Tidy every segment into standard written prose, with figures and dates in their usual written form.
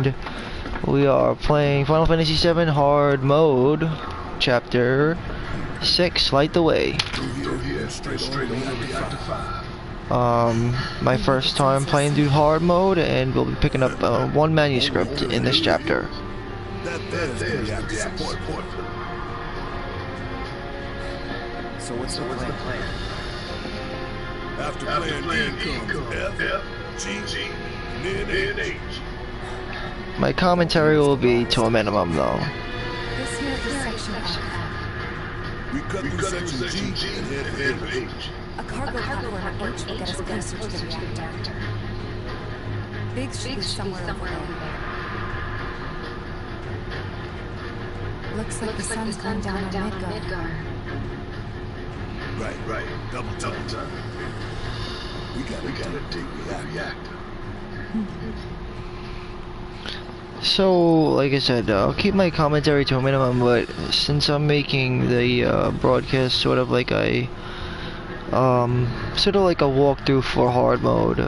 and we are playing Final Fantasy VII Hard Mode, Chapter 6, Light the Way. My first time playing through Hard Mode, and we'll be picking up one manuscript in this chapter. So what's the plan? After playing E comes F, G, and then H. My commentary will be to a minimum, though. This here is section F. We cut through section G and head for H. A cargo platform H will get us closer to the reactor. Biggs should be somewhere over there. Looks like the sun's gone down on Midgar. Right. Double time. We gotta dig the reactor. So, like I said, I'll keep my commentary to a minimum, but since I'm making the broadcast sort of like a walkthrough for Hard Mode,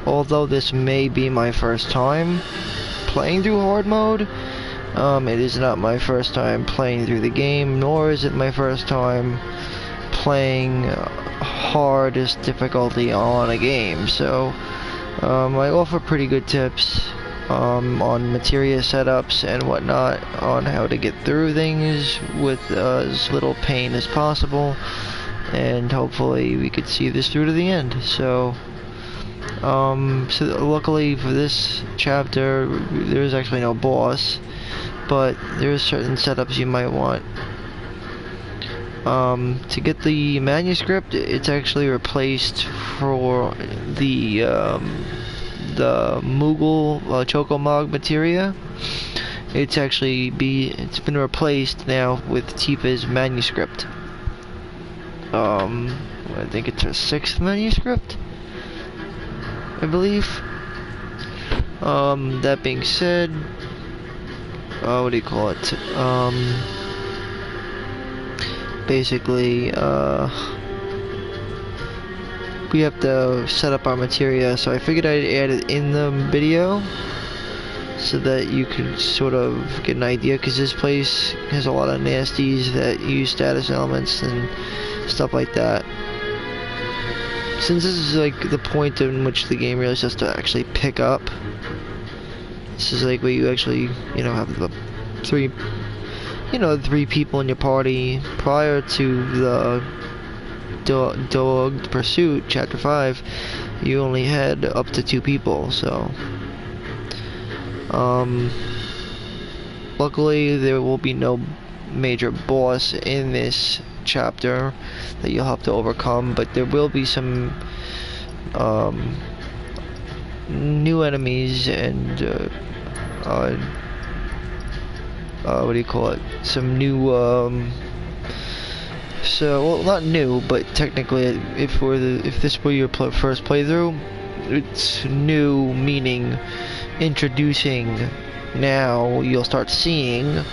although this may be my first time playing through Hard Mode, it is not my first time playing through the game, nor is it my first time playing hardest difficulty on a game. So I offer pretty good tips on materia setups and whatnot, on how to get through things with as little pain as possible, and hopefully we could see this through to the end. So luckily for this chapter, there's actually no boss, but there's certain setups you might want. To get the manuscript, it's actually replaced for the Moogle Chocomog materia. It's been replaced now with Tifa's manuscript. I think it's her 6th manuscript, I believe. That being said, what do you call it? Basically, we have to set up our materia, so I figured I'd add it in the video so that you could sort of get an idea, because this place has a lot of nasties that use status elements and stuff like that. Since this is like the point in which the game really starts to actually pick up, this is like where you actually, have the three people in your party. Prior to the Dogged Pursuit, Chapter 5, you only had up to 2 people, so luckily there will be no major boss in this chapter that you'll have to overcome, but there will be some new enemies and what do you call it? Some new, well, not new, but technically, if this were your first playthrough, it's new, meaning introducing. Now you'll start seeing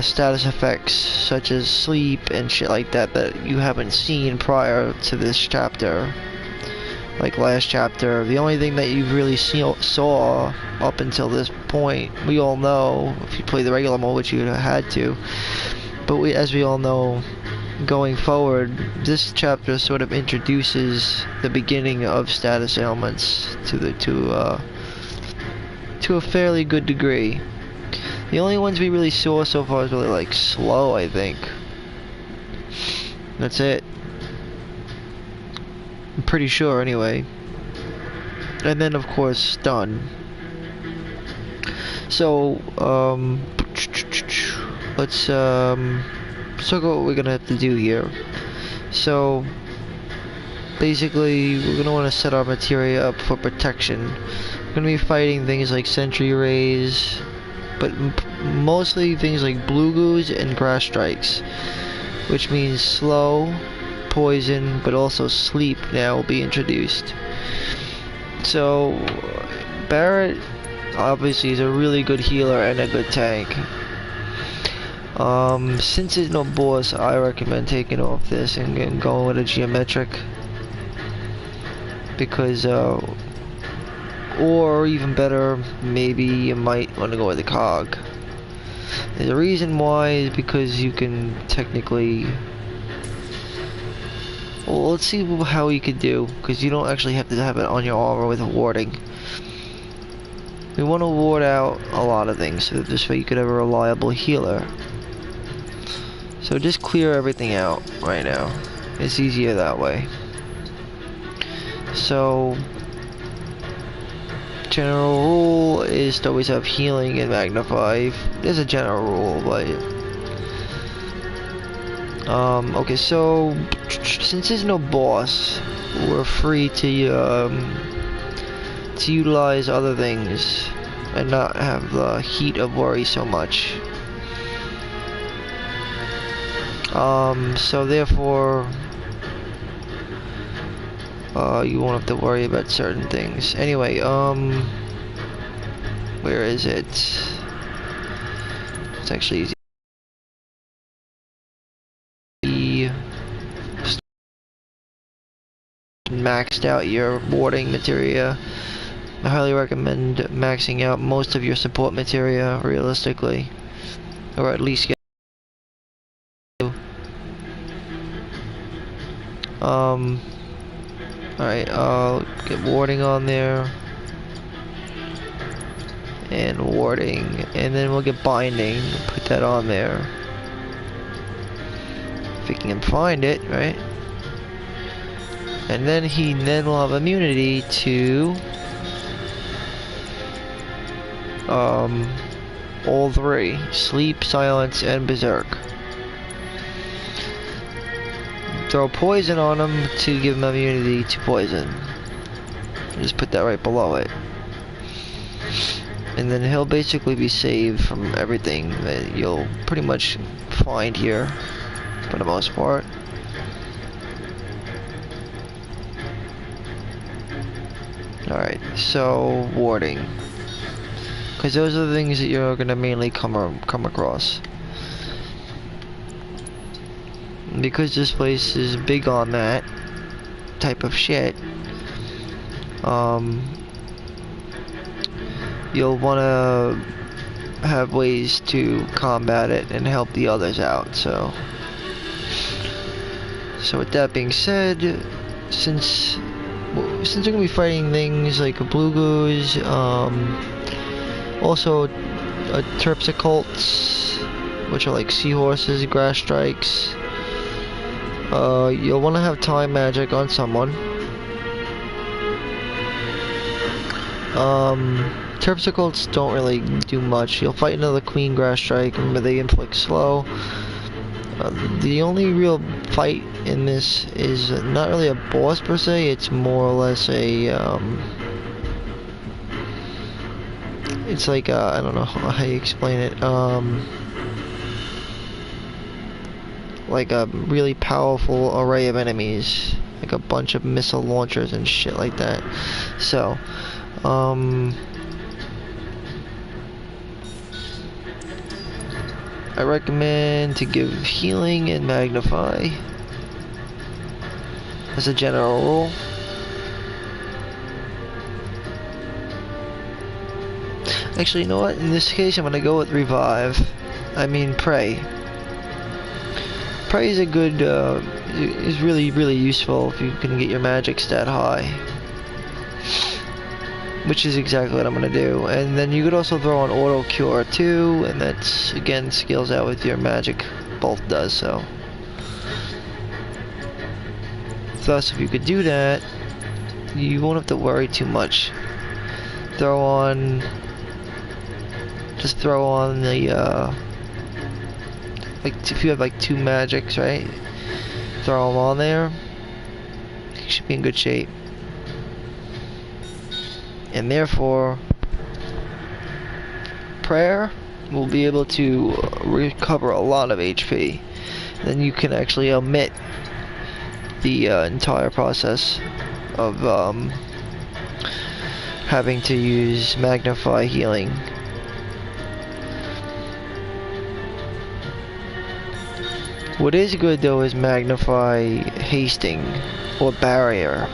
status effects such as sleep and shit like that you haven't seen prior to this chapter. Like last chapter, the only thing that you really saw up until this point, we all know, if you play the regular mode, which you had to, but as we all know, going forward, this chapter sort of introduces the beginning of status ailments to a fairly good degree. The only ones we really saw so far is really like slow, I think. That's it. I'm pretty sure, anyway. And then, of course, stun. So, let's look at what we're gonna have to do here. So, basically, we're gonna want to set our materia up for protection. We're gonna be fighting things like sentry rays, but mostly things like blue goos and grass strikes, which means slow, poison, but also sleep now will be introduced. So Barrett obviously is a really good healer and a good tank. Since there's no boss, I recommend taking off this and going with a geometric, because Or even better, maybe you might want to go with the cog. And the reason why is because you can technically... Well, let's see how you could do, because you don't actually have to have it on your armor with warding. We want to ward out a lot of things, so this way you could have a reliable healer. So just clear everything out right now. It's easier that way. So, general rule is to always have healing and magnify. There's a general rule, but... okay, so, since there's no boss, we're free to utilize other things and not have the heat of worry so much. So therefore, you won't have to worry about certain things. Anyway, where is it? It's actually easy. Maxed out your warding materia. I highly recommend maxing out most of your support materia realistically, or at least get alright, I'll get warding on there and warding, and then we'll get binding, put that on there if we can find it, right? And then will have immunity to all three: sleep, silence, and berserk. Throw poison on him to give him immunity to poison. Just put that right below it. And then he'll basically be saved from everything that you'll pretty much find here, for the most part. Alright, so warding. Because those are the things that you're going to mainly come across. Because this place is big on that type of shit, you'll want to have ways to combat it and help the others out. So with that being said, since we're gonna be fighting things like bluegoos, also terpsichotes, which are like seahorses, grass strikes. You'll want to have time magic on someone. Terpsichotes don't really do much. You'll fight another queen grass strike. Remember, they inflict slow. The only real fight in this is not really a boss per se. It's more or less a it's like I don't know how you explain it. Like a really powerful array of enemies, like a bunch of missile launchers and shit like that. So, I recommend to give healing and magnify as a general rule. Actually, you know what? In this case, I'm gonna go with revive. I mean, pray. Pray is a good, is really useful if you can get your magic stat high. Which is exactly what I'm gonna do. And then you could also throw on auto cure too, and that's, again, scales out with your magic. Both does so. Thus, if you could do that, you won't have to worry too much. Just throw on the, like if you have like 2 magics, right? Throw them on there. You should be in good shape. And therefore, prayer will be able to recover a lot of HP. Then you can actually omit the entire process of having to use magnify healing. What is good though is magnify hasting or barrier.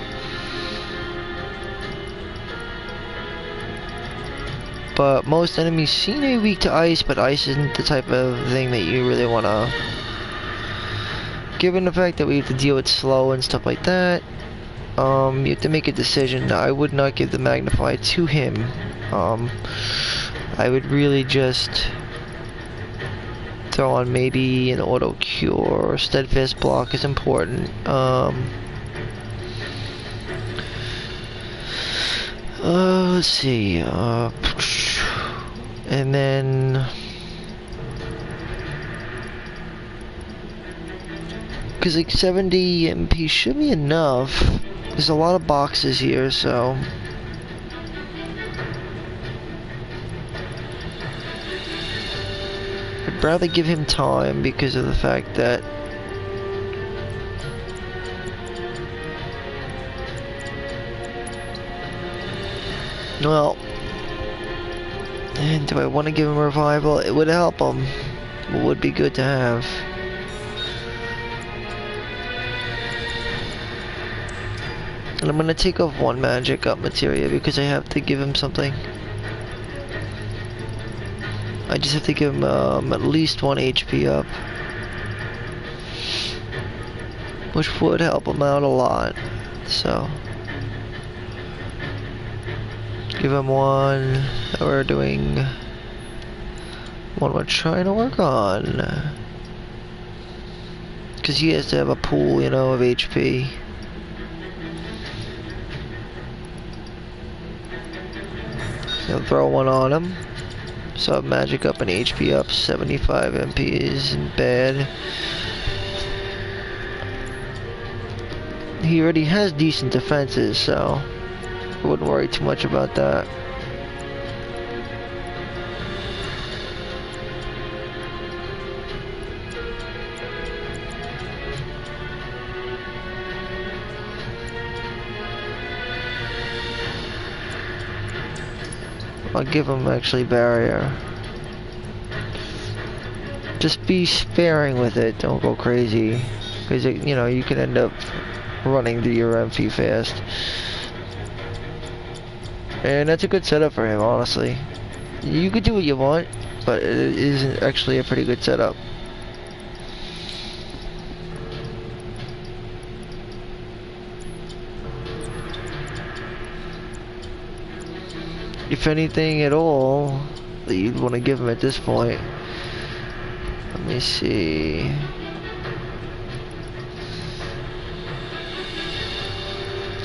But most enemies seem to be weak to ice, but ice isn't the type of thing that you really want to. Given the fact that we have to deal with slow and stuff like that, you have to make a decision. I would not give the magnify to him. I would really just throw on maybe an auto cure. Steadfast block is important. Let's see. And then, because like 70 MP should be enough. There's a lot of boxes here, so. I'd rather give him time because of the fact that well, and do I want to give him a revival? It would help him. It would be good to have. And I'm gonna take off one magic up materia because I have to give him something. I just have to give him at least 1 HP up, which would help him out a lot. So give him one that we're doing, one we're trying to work on, because he has to have a pool, you know, of HP. So throw one on him. So magic up and HP up, 75 MP isn't bad. He already has decent defenses, so I wouldn't worry too much about that. I'll give him actually barrier. Just be sparing with it, don't go crazy. Because, you know, you can end up running through your MP fast. And that's a good setup for him, honestly. You could do what you want, but it is actually a pretty good setup. If anything at all that you'd want to give him at this point. Let me see.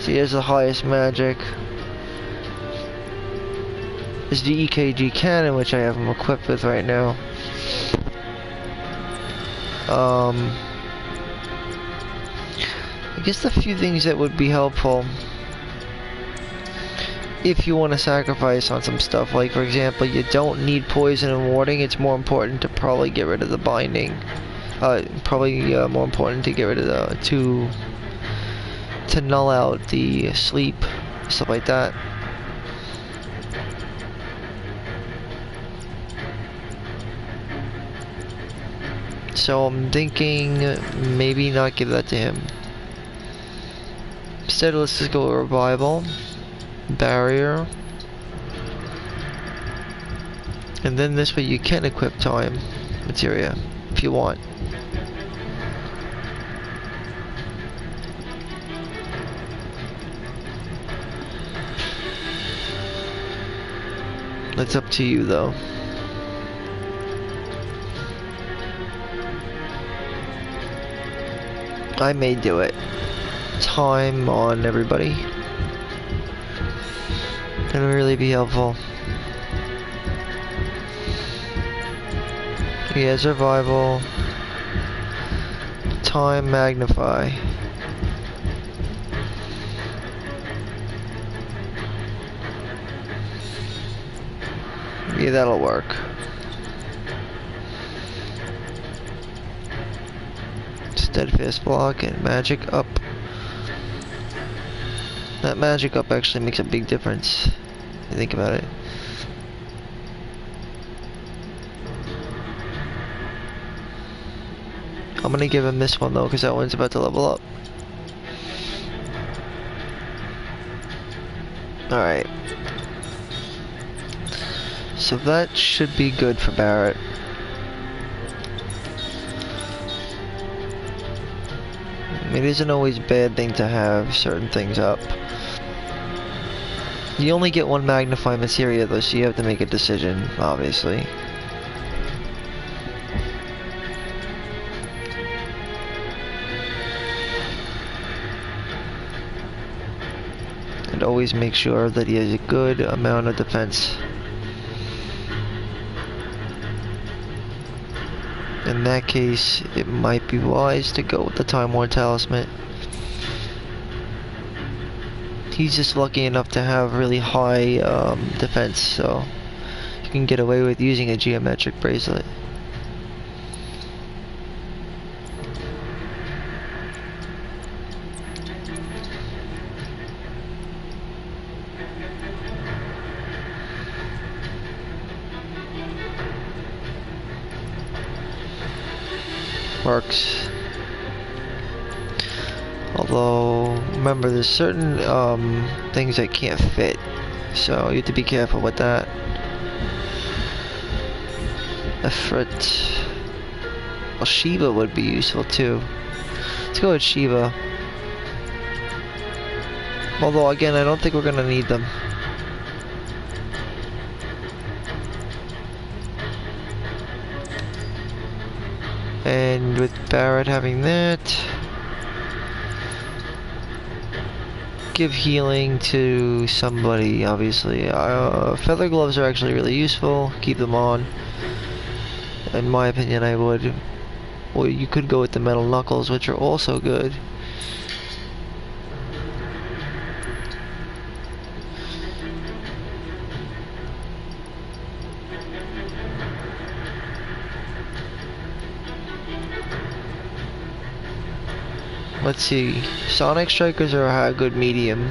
See, he has the highest magic. Is the EKG cannon, which I have him equipped with right now. I guess the few things that would be helpful if you want to sacrifice on some stuff, like for example, you don't need poison and warding. It's more important to probably get rid of the binding. Probably more important to get rid of the to null out the sleep, stuff like that. So I'm thinking maybe not give that to him. Instead, let's just go with revival. Barrier, and then this way you can equip time materia if you want. It's up to you though. I may do it. Time on everybody. It'll really be helpful. He has revival. Time magnify. Yeah, that'll work. Steadfast block and magic up. That magic up actually makes a big difference, if you think about it. I'm gonna give him this one though, because that one's about to level up. Alright. So that should be good for Barrett. It isn't always a bad thing to have certain things up. You only get one magnifying materia though, so you have to make a decision, obviously. And always make sure that he has a good amount of defense. In that case, it might be wise to go with the Time War Talisman. He's just lucky enough to have really high defense, so you can get away with using a geometric bracelet. Works. Although, remember, there's certain things that can't fit, so you have to be careful with that. Efrat. Well, Shiva would be useful too. Let's go with Shiva. Although, again, I don't think we're gonna need them. And with Barrett having that, give healing to somebody, obviously. Feather gloves are actually really useful. Keep them on. In my opinion, I would. Or you could go with the metal knuckles, which are also good. Let's see. Sonic Strikers are a good medium.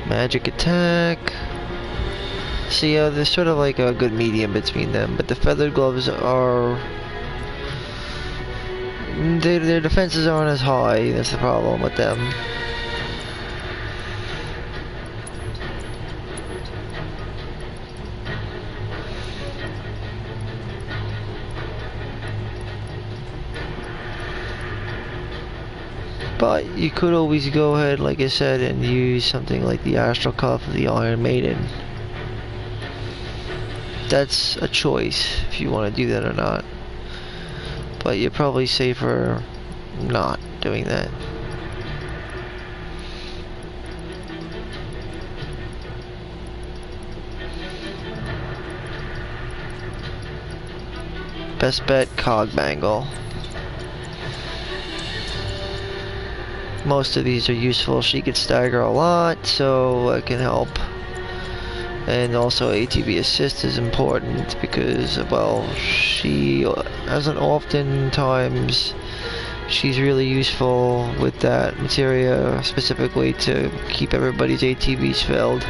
Magic Attack. See, there's sort of like a good medium between them, but the feathered gloves are... Their defenses aren't as high, that's the problem with them. But you could always go ahead, like I said, and use something like the Astral Cuff of the Iron Maiden. That's a choice, if you want to do that or not. But you're probably safer not doing that. Best bet, Cog Bangle. Most of these are useful. She could stagger a lot, so it can help. And also ATB assist is important because, well, she hasn't oftentimes. She's really useful with that materia, specifically to keep everybody's ATBs filled.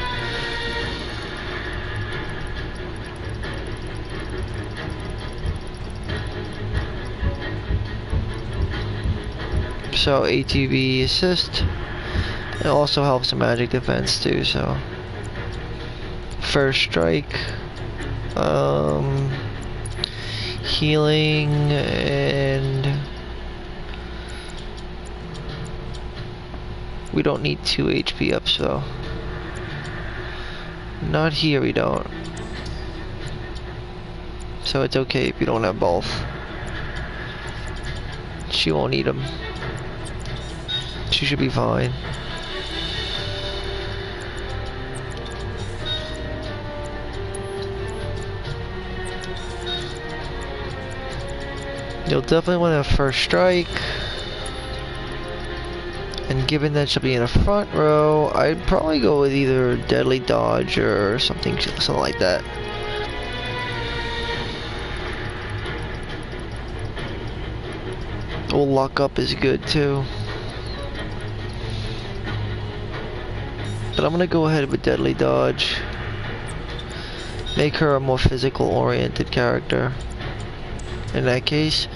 So ATB assist. It also helps the magic defense too, so. First strike. Healing and we don't need 2 HP up, so. Not here we don't. So it's okay if you don't have both. She won't need them. She should be fine. You'll definitely want to first strike. And given that she'll be in the front row, I'd probably go with either Deadly Dodge or something like that. Well, Lock Up is good too. But I'm gonna go ahead with Deadly Dodge. Make her a more physical oriented character. In that case,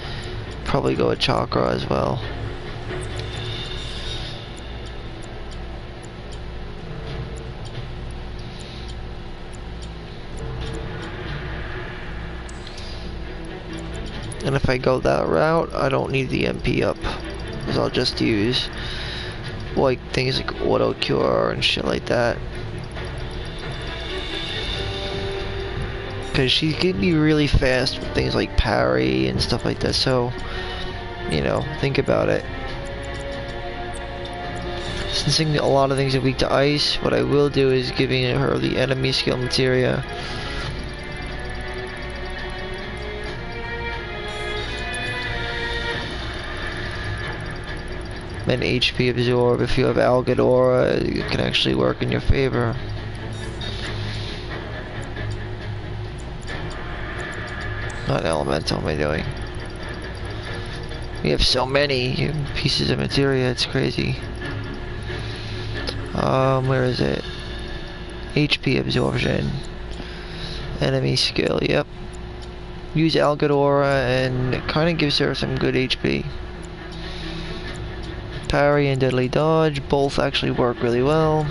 probably go with Chakra as well. And if I go that route, I don't need the MP up, because I'll just use like things like auto cure and shit like that. Because she can be really fast with things like parry and stuff like that, so, you know, think about it. Since a lot of things are weak to ice, what I will do is giving her the enemy skill materia. And HP absorb. If you have Algadora, it can actually work in your favor. Not elemental, am I doing? We have so many pieces of materia, it's crazy. Where is it? HP absorption. Enemy skill, yep. Use Algadora and it kinda gives her some good HP. Parry and deadly dodge both actually work really well.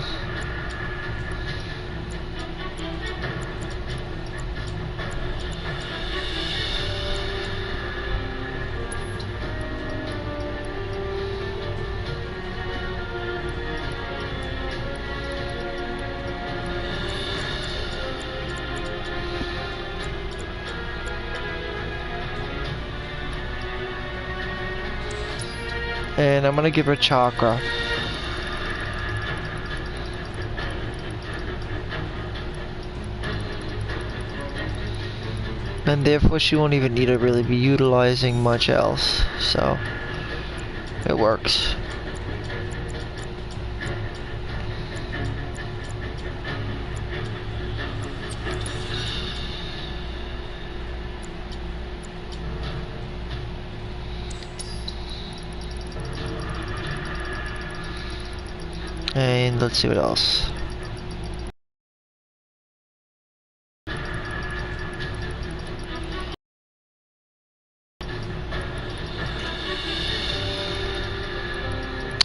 And I'm gonna give her chakra. And therefore she won't even need to really be utilizing much else, so it works. And let's see what else.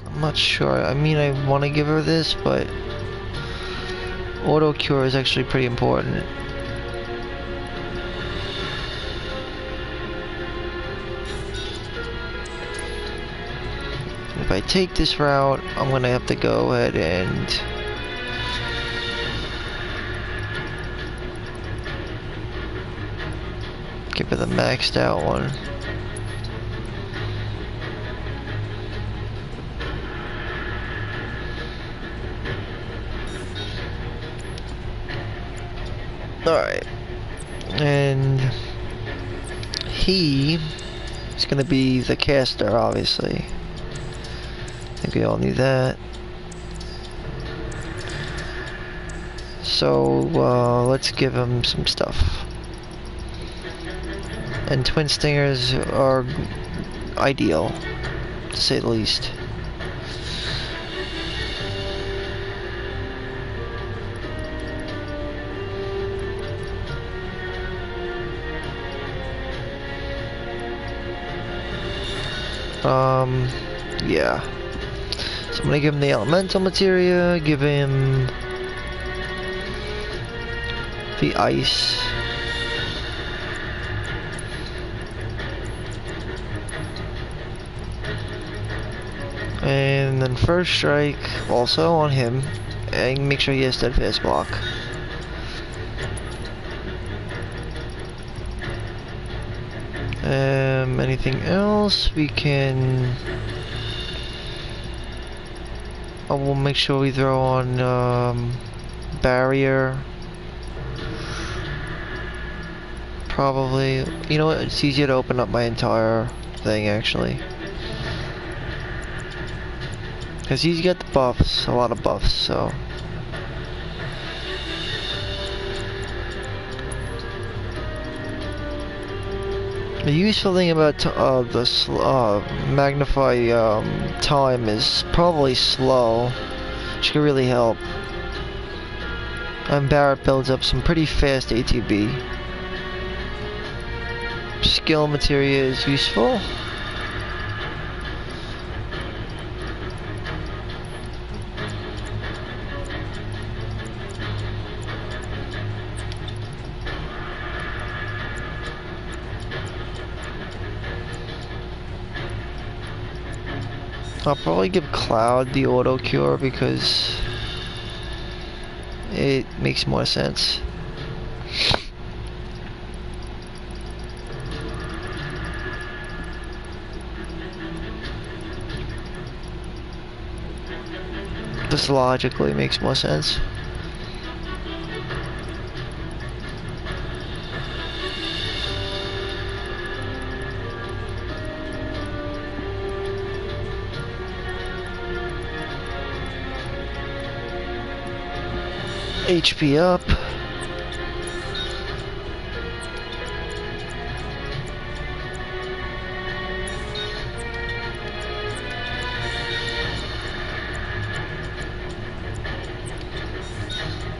I'm not sure. I mean, I want to give her this, but auto cure is actually pretty important. If I take this route, I'm gonna have to go ahead and give her the maxed out one. Alright. And he is gonna be the caster, obviously. I think we all knew that. So, let's give him some stuff. And Twin Stingers are ideal, to say the least. Yeah. So I'm gonna give him the elemental materia, give him the ice. And then first strike also on him, and make sure he has steadfast block. Anything else we can... Oh, we'll make sure we throw on barrier. Probably. You know what? It's easier to open up my entire thing actually. Because he's got the buffs, a lot of buffs, so. The useful thing about this magnify time is probably slow, which can really help. And Barrett builds up some pretty fast ATB. Skill materia is useful. I'll probably give Cloud the auto cure because it makes more sense. Just logically makes more sense. HP up.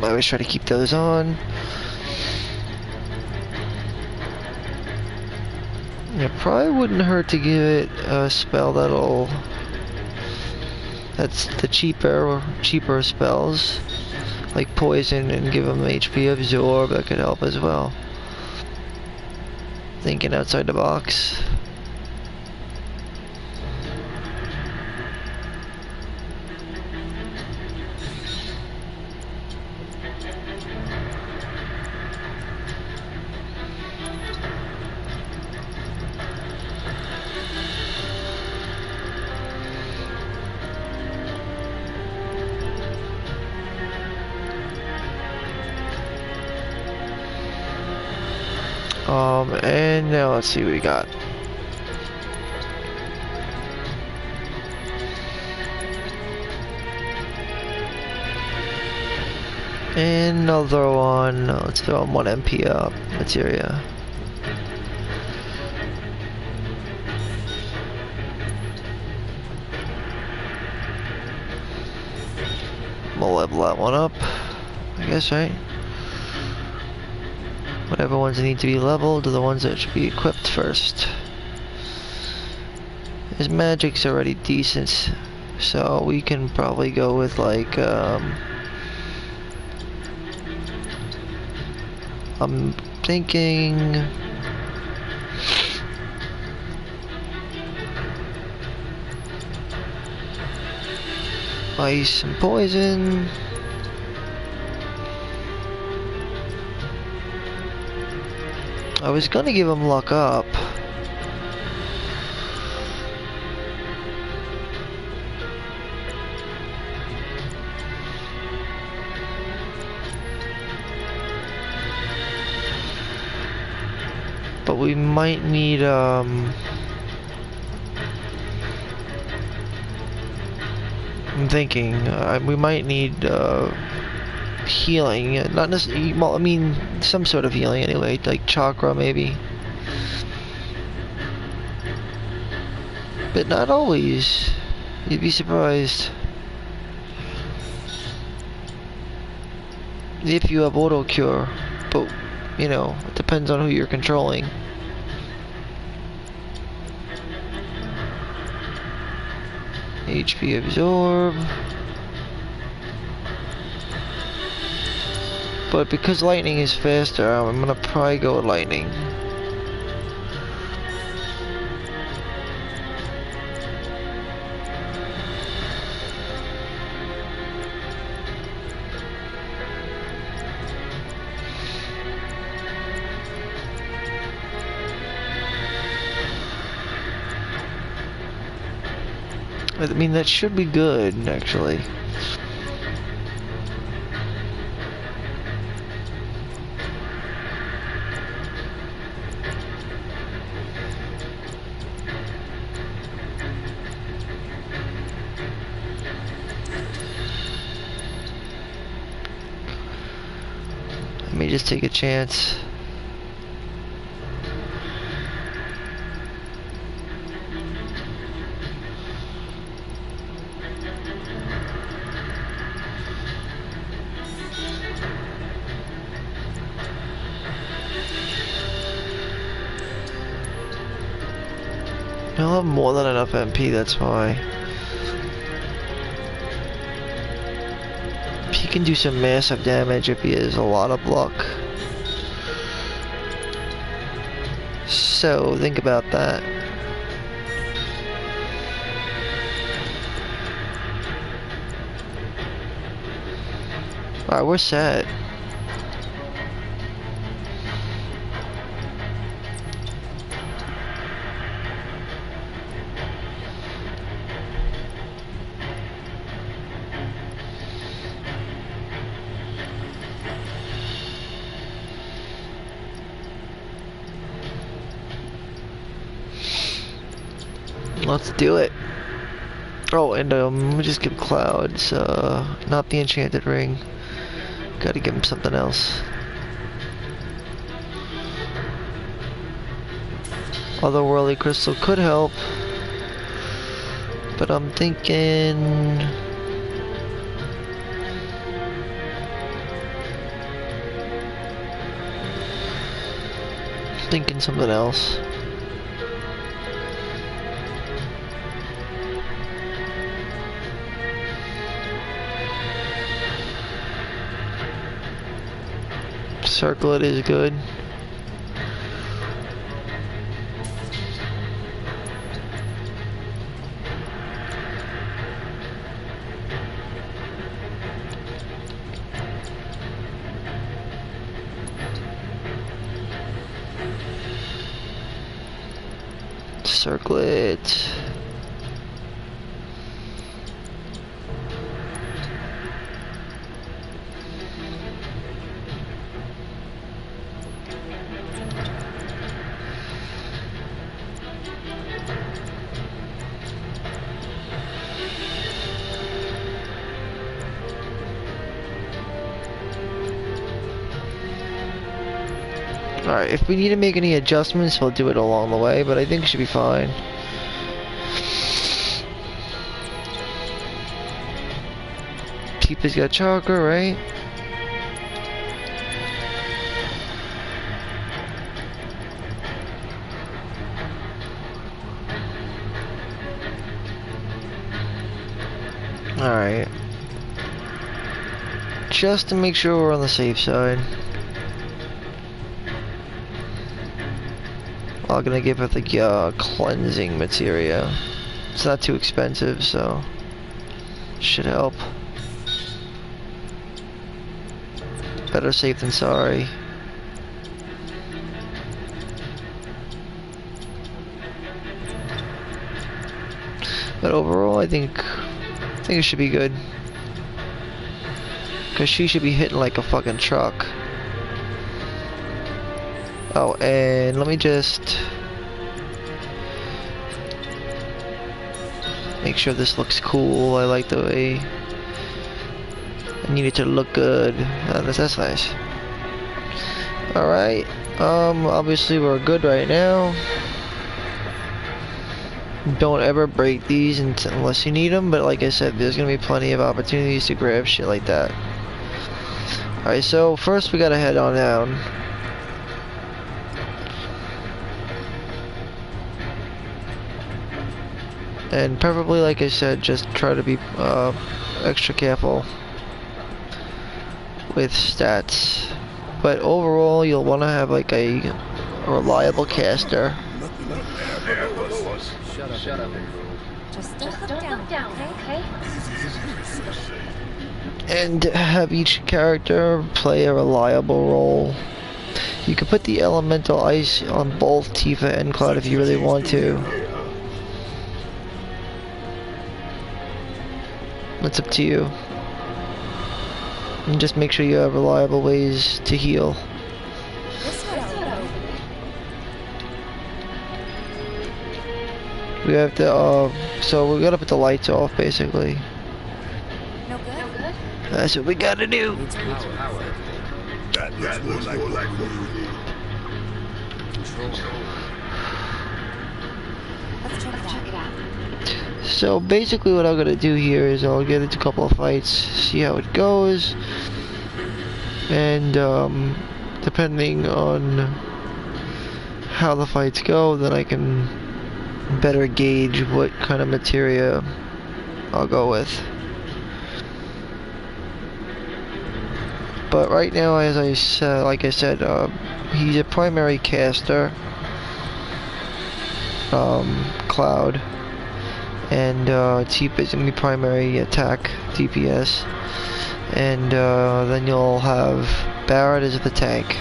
I always try to keep those on. It probably wouldn't hurt to give it a spell that's the cheaper spells, like poison, and give them HP absorb. That could help as well. Thinking outside the box. And now let's see what we got. Another one. Let's throw him 1 MP up. Materia. We'll level that one up, I guess, right? Whatever ones need to be leveled are the ones that should be equipped first. His magic's already decent, so we can probably go with like I'm thinking ice and poison. I was gonna give him luck up. But we might need I'm thinking we might need healing, not necessarily, well, I mean, some sort of healing anyway, like chakra maybe. But not always. You'd be surprised. If you have auto cure, but, you know, it depends on who you're controlling. HP absorb. But because lightning is faster, I'm gonna probably go with lightning. I mean, that should be good, actually. Let me just take a chance. I'll have more than enough MP, that's why. He can do some massive damage if he has a lot of luck. So, think about that. Alright, we're set. Let's do it. Oh, and let me just give Clouds, not the enchanted ring. Gotta give him something else. Otherworldly crystal could help, but I'm thinking something else. Circlet is good. Circlet. Alright, if we need to make any adjustments, we'll do it along the way, but I think it should be fine. Tifa's got chakra, right? Alright. Just to make sure we're on the safe side. I'm gonna give it the cleansing materia. It's not too expensive, so should help. Better safe than sorry. But overall, I think it should be good. Cause she should be hitting like a fucking truck. Oh, and let me just make sure this looks cool. I like the way I need it to look good. That's nice. Alright, obviously we're good right now. Don't ever break these unless you need them, but like I said, there's gonna be plenty of opportunities to grab shit like that. Alright, so first we gotta head on down. And preferably, like I said, just try to be extra careful with stats. But overall, you'll want to have like a reliable caster. Shut up. Just don't down, okay? And have each character play a reliable role. You can put the elemental ice on both Tifa and Cloud if you really want to. It's up to you. And just make sure you have reliable ways to heal. We have to, so we gotta put the lights off, basically. No good? That's what we gotta do. That looks more like what we need. Let's check it out. So basically what I'm gonna do here is I'll get into a couple of fights, see how it goes, and depending on how the fights go, then I can better gauge what kind of materia I'll go with. But right now, as I said, like I said, he's a primary caster, Cloud, and Tifa is gonna be primary attack DPS, and then you'll have Barrett as the tank.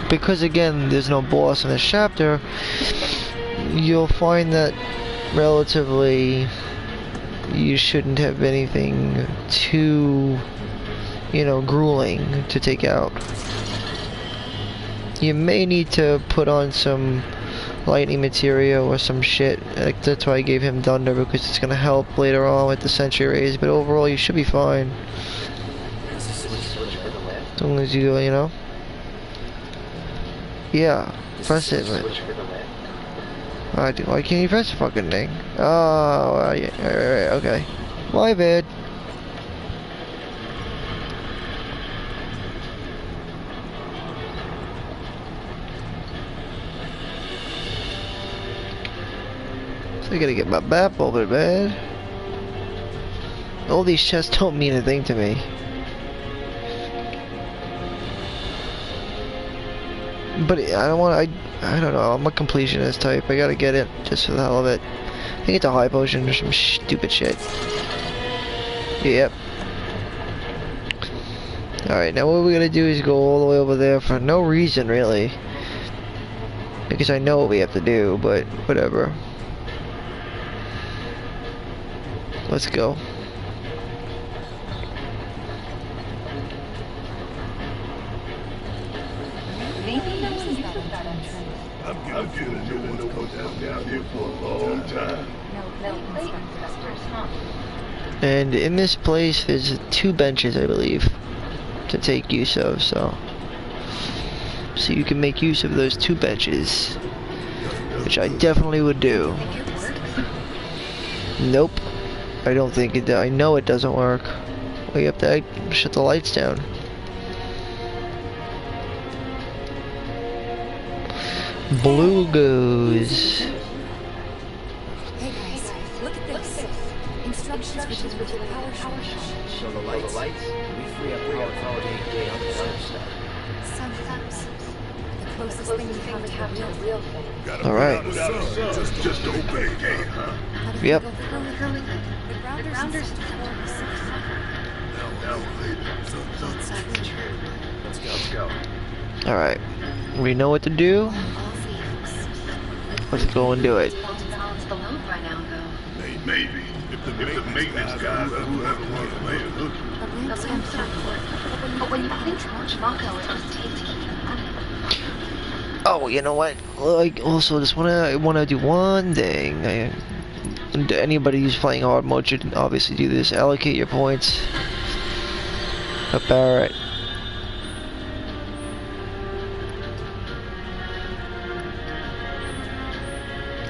Because again, there's no boss in this chapter, you'll find that relatively you shouldn't have anything too, you know, grueling to take out. You may need to put on some lightning material or some shit. Like, that's why I gave him thunder, because it's gonna help later on with the Sentry Rays, but overall you should be fine. As long as you, you know? Yeah, press it, man. Why can't you press the fucking thing? Oh, yeah, right, okay. My bad. So I gotta get my map over, man. All these chests don't mean a thing to me. But I don't want. I don't know. I'm a completionist type. I gotta get it just for the hell of it. I think it's a high potion or some stupid shit. Yep. Alright, now what we're gonna do is go all the way over there for no reason, really. Because I know what we have to do, but whatever. Let's go. I'm getting no one to come down here for a long time. And in this place, there's 2 benches, I believe, to take use of, so you can make use of those 2 benches, which I definitely would do. Nope, I don't think it. I know it doesn't work. We have to shut the lights down. Blue goes. Hey guys, look at this. Instructions for the power shot. So the lights, we free up power day on the other stuff. Sometimes the closest thing we have to a real thing. Alright. Just open the gate, huh? Yep. The grounders exactly true. Let's go. Alright. We know what to do. All things. Let's go and do it. Maybe. If the maintenance guys or whoever wants to make it look. But when you think much Mako, it just takes to keep the money. Oh, you know what? Like, also, I wanna do one thing. And anybody who's playing hard mode should obviously do this. Allocate your points. But Barrett.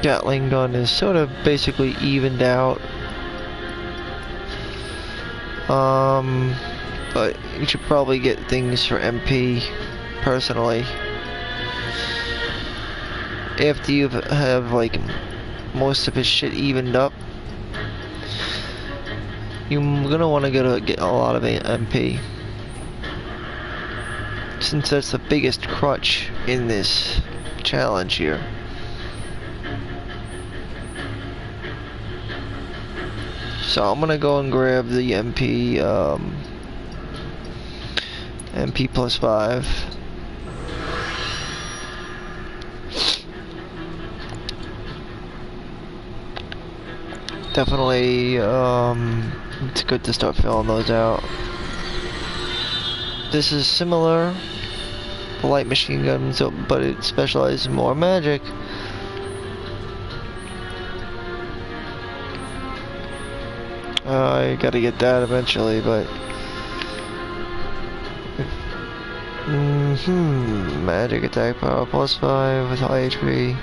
Gatling gun is sort of basically evened out. But you should probably get things for MP personally. After you have like most of his shit evened up, you're gonna want to get a lot of MP, since that's the biggest crutch in this challenge here. So I'm gonna go and grab the MP, MP plus 5. Definitely, it's good to start filling those out. This is similar, to light machine gun, but it specializes in more magic. I gotta get that eventually, but magic attack power plus 5 with high HP.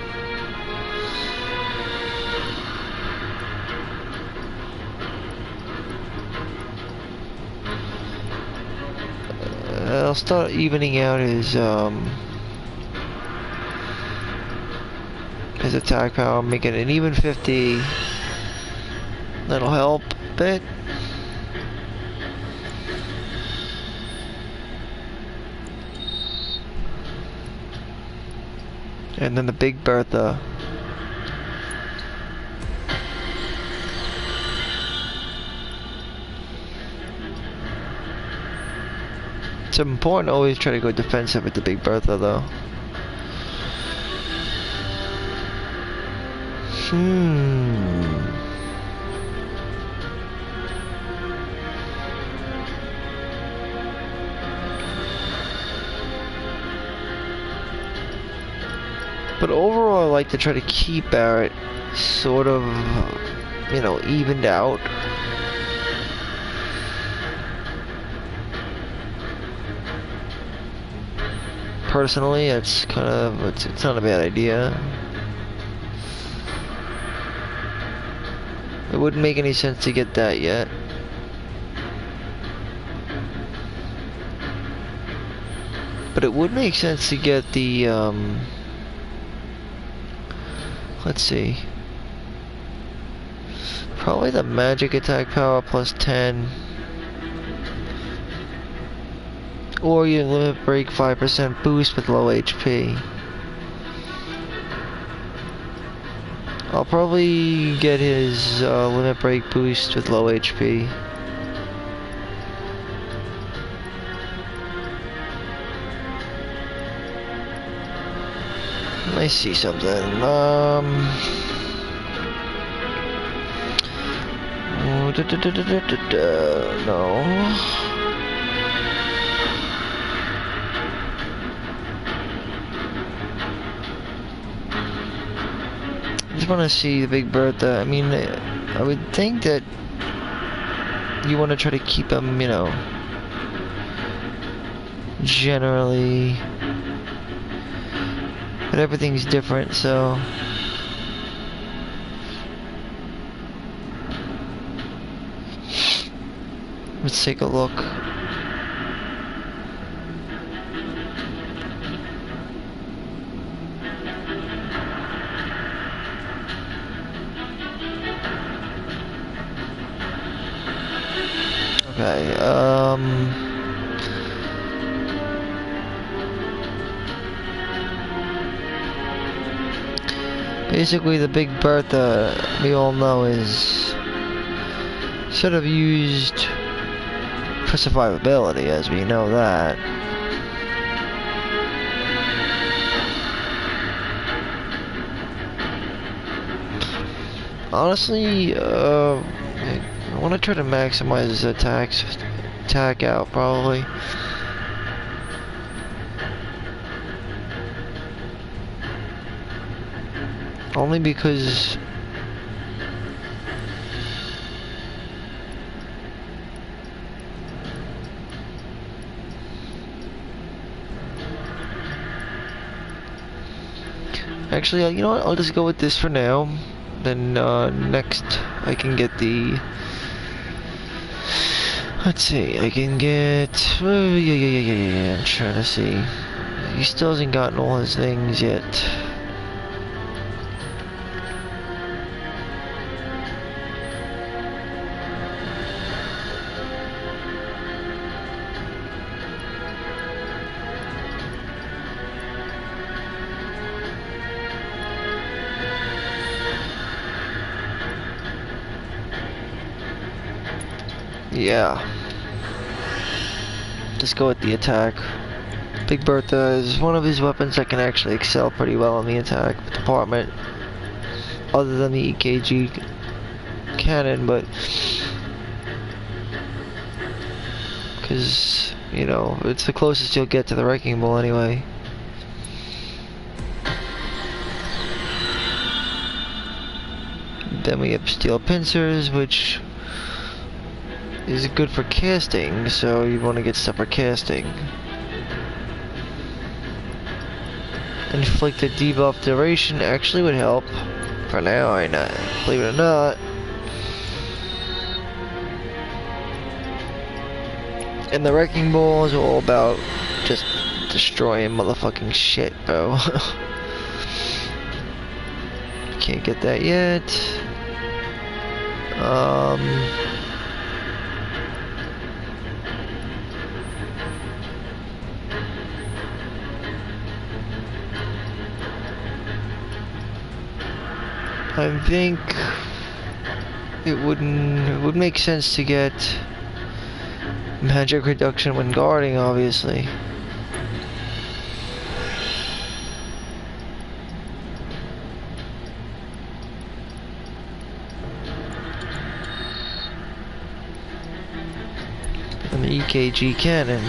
I'll start evening out his attack power, make it an even 50. That'll help a bit. And then the Big Bertha. It's important to always try to go defensive with the Big Bertha, though. But overall, I like to try to keep Barrett sort of, you know, evened out. Personally, it's kind of, it's not a bad idea. It wouldn't make any sense to get that yet. But it would make sense to get the, let's see. Probably the magic attack power plus 10. Or your limit break 5% boost with low HP. I'll probably get his limit break boost with low HP. Let me see something. No. I just want to see the Big Bertha. I mean, I would think that you want to try to keep him, you know, generally. But everything's different, so. Let's take a look. Okay, basically the Big Bertha, we all know, is sort of used for survivability, as we know that. Honestly, I want to try to maximize his attack out, probably. Only because actually, you know what? I'll just go with this for now. Then next, I can get the. Let's see. I can get. Yeah. I'm trying to see. He still hasn't gotten all his things yet. Yeah. Just go with the attack. Big Bertha is one of his weapons that can actually excel pretty well in the attack department. Other than the EKG cannon, but because, you know, it's the closest you'll get to the Wrecking Ball anyway. Then we have Steel Pincers, which is good for casting, so you want to get stuff for casting. Inflicted debuff duration actually would help. For now, I know, believe it or not. And the Wrecking Ball is all about just destroying motherfucking shit, bro. Can't get that yet. I think it would make sense to get Magic reduction when guarding, obviously. And the EKG cannon.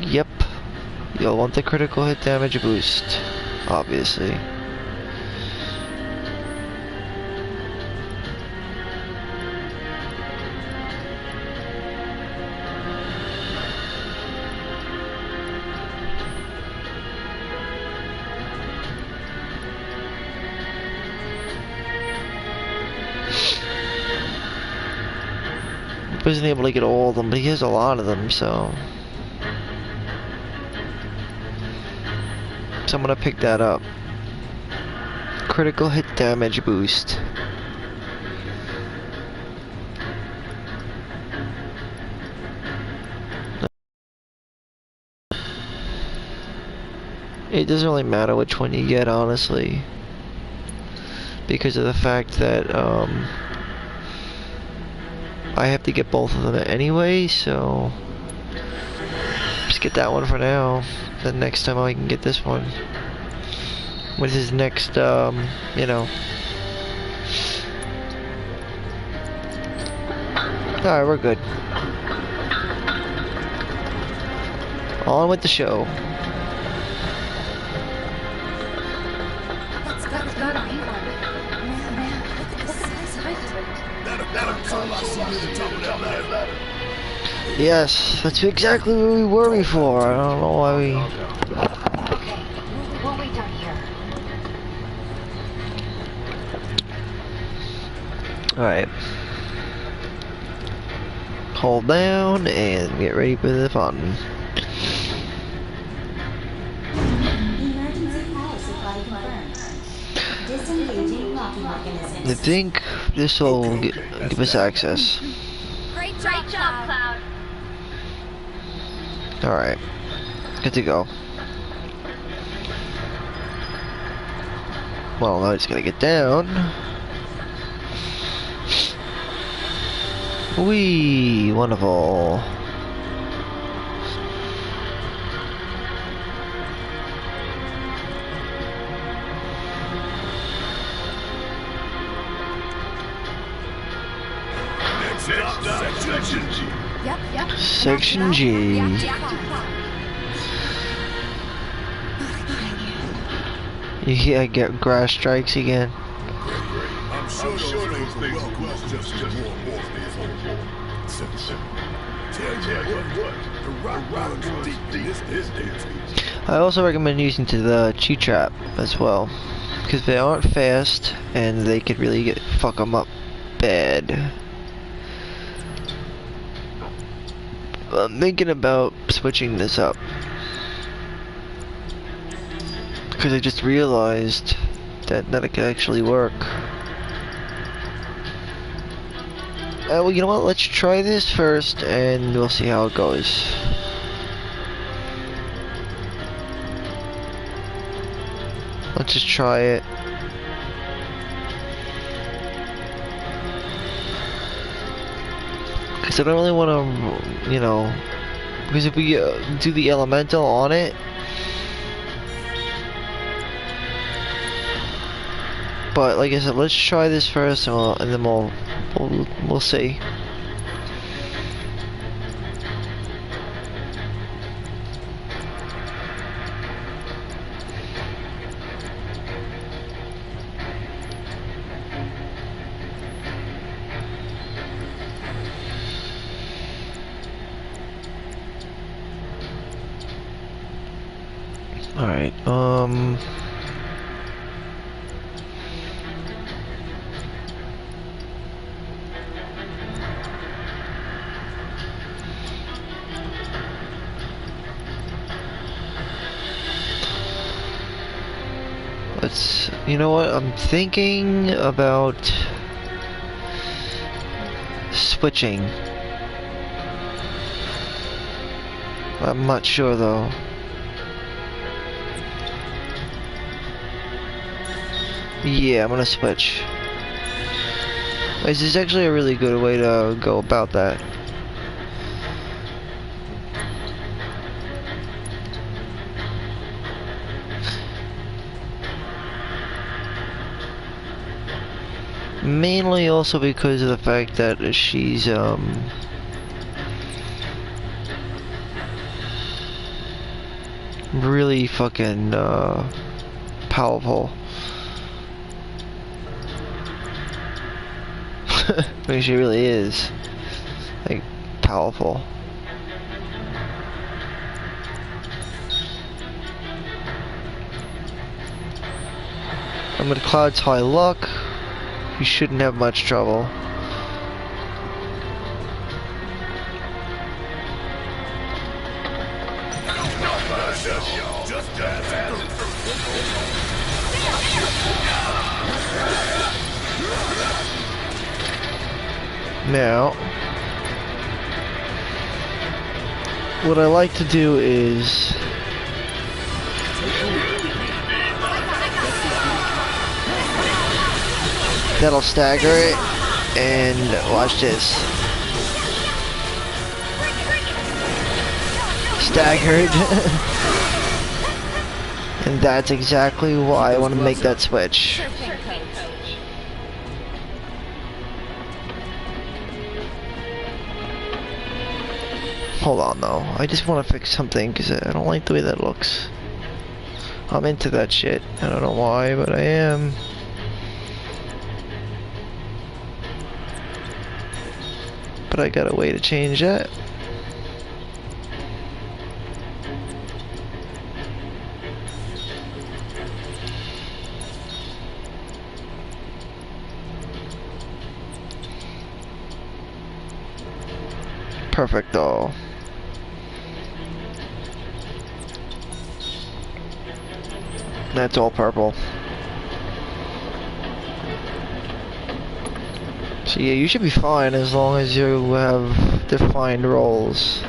Yep. You'll want the critical hit damage boost, obviously. Wasn't able to get all of them, but he has a lot of them, so I'm gonna pick that up. Critical hit damage boost. It doesn't really matter which one you get, honestly, because of the fact that I have to get both of them anyway, so just get that one for now. Then next time I can get this one with his next, you know. Alright, we're good. On with the show. That's gotta be one. Man, look at the size of it. That'll come I see near the top of that ladder. Yes, that's exactly what we were before. I don't know why we... Okay, what we done here? Alright. Hold down and get ready for the fun. Emergency power supply confirmed. Disengaging locking mechanism. I think this will give us access. Great job, Cloud. Alright. Good to go. Well, now I just gotta get down. Whee! Wonderful. Next stop, section G. Yep. Section G. Yeah, get grass strikes again. I'm sure those things will cost just more and more for these whole Tell you what, the rock runs deep in this damn. I also recommend using the cheat trap as well, because they aren't fast and they could really fuck them up bad. I'm thinking about switching this up, because I just realized that it could actually work. Well, you know what? Let's try this first, and we'll see how it goes. Let's just try it. Because I don't really want to, you know, because if we do the elemental on it, but like I said, let's try this first, and then we'll see. All right. You know what? I'm thinking about switching. I'm not sure though. Yeah, I'm gonna switch. This is actually a really good way to go about that. Mainly also because of the fact that she's really fucking powerful. I mean, she really is like powerful. And with Cloud's high luck, you shouldn't have much trouble. Now, what I like to do is that'll stagger it, and watch this. Staggered. And that's exactly why I want to make that switch. Hold on though, I just want to fix something because I don't like the way that looks. I'm into that shit. I don't know why, but I am. But I got a way to change that. Perfecto. That's all purple. So yeah, you should be fine as long as you have defined roles.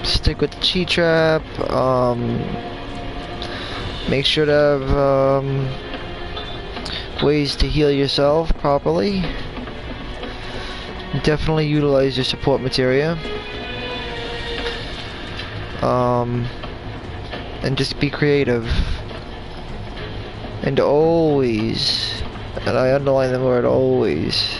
Stick with the cheat trap. Make sure to have ways to heal yourself properly. Definitely utilize your support materia. And just be creative. And always, and I underline the word always,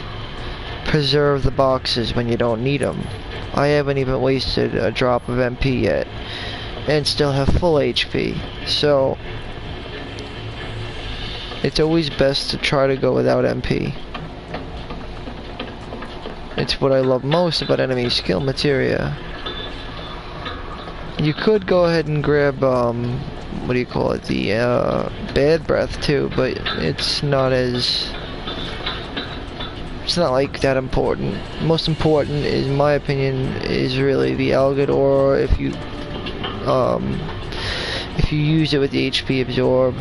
preserve the boxes when you don't need them. I haven't even wasted a drop of MP yet, and still have full HP. So, it's always best to try to go without MP. It's what I love most about enemy skill materia. You could go ahead and grab, what do you call it, the bad breath too, but it's not like that important. Most important, in my opinion, is really the Algador if you use it with the HP absorb,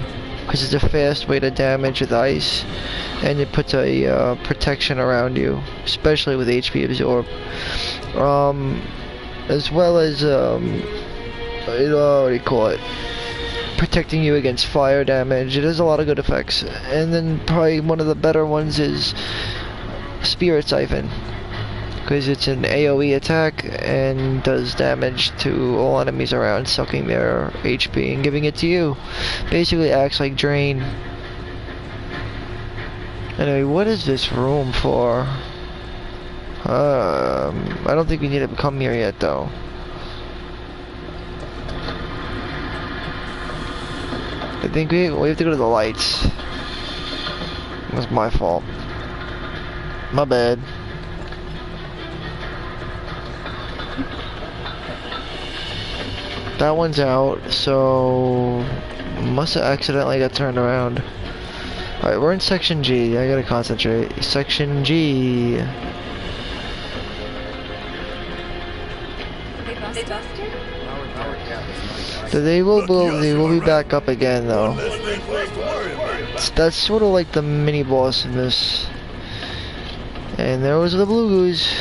because it's a fast way to damage with ice, and it puts a protection around you, especially with HP absorb. As well as what do you call it? Protecting you against fire damage. It has a lot of good effects. And then probably one of the better ones is Spirit Siphon, because it's an AoE attack and does damage to all enemies around, sucking their HP and giving it to you. Basically acts like Drain. Anyway, what is this room for? I don't think we need to come here yet though. I think we have to go to the lights. That's my fault. My bad. That one's out, so must have accidentally got turned around. Alright, we're in section G. I gotta concentrate. Section G. They will be back up again though. That's sort of like the mini boss in this. And there was the blue goose.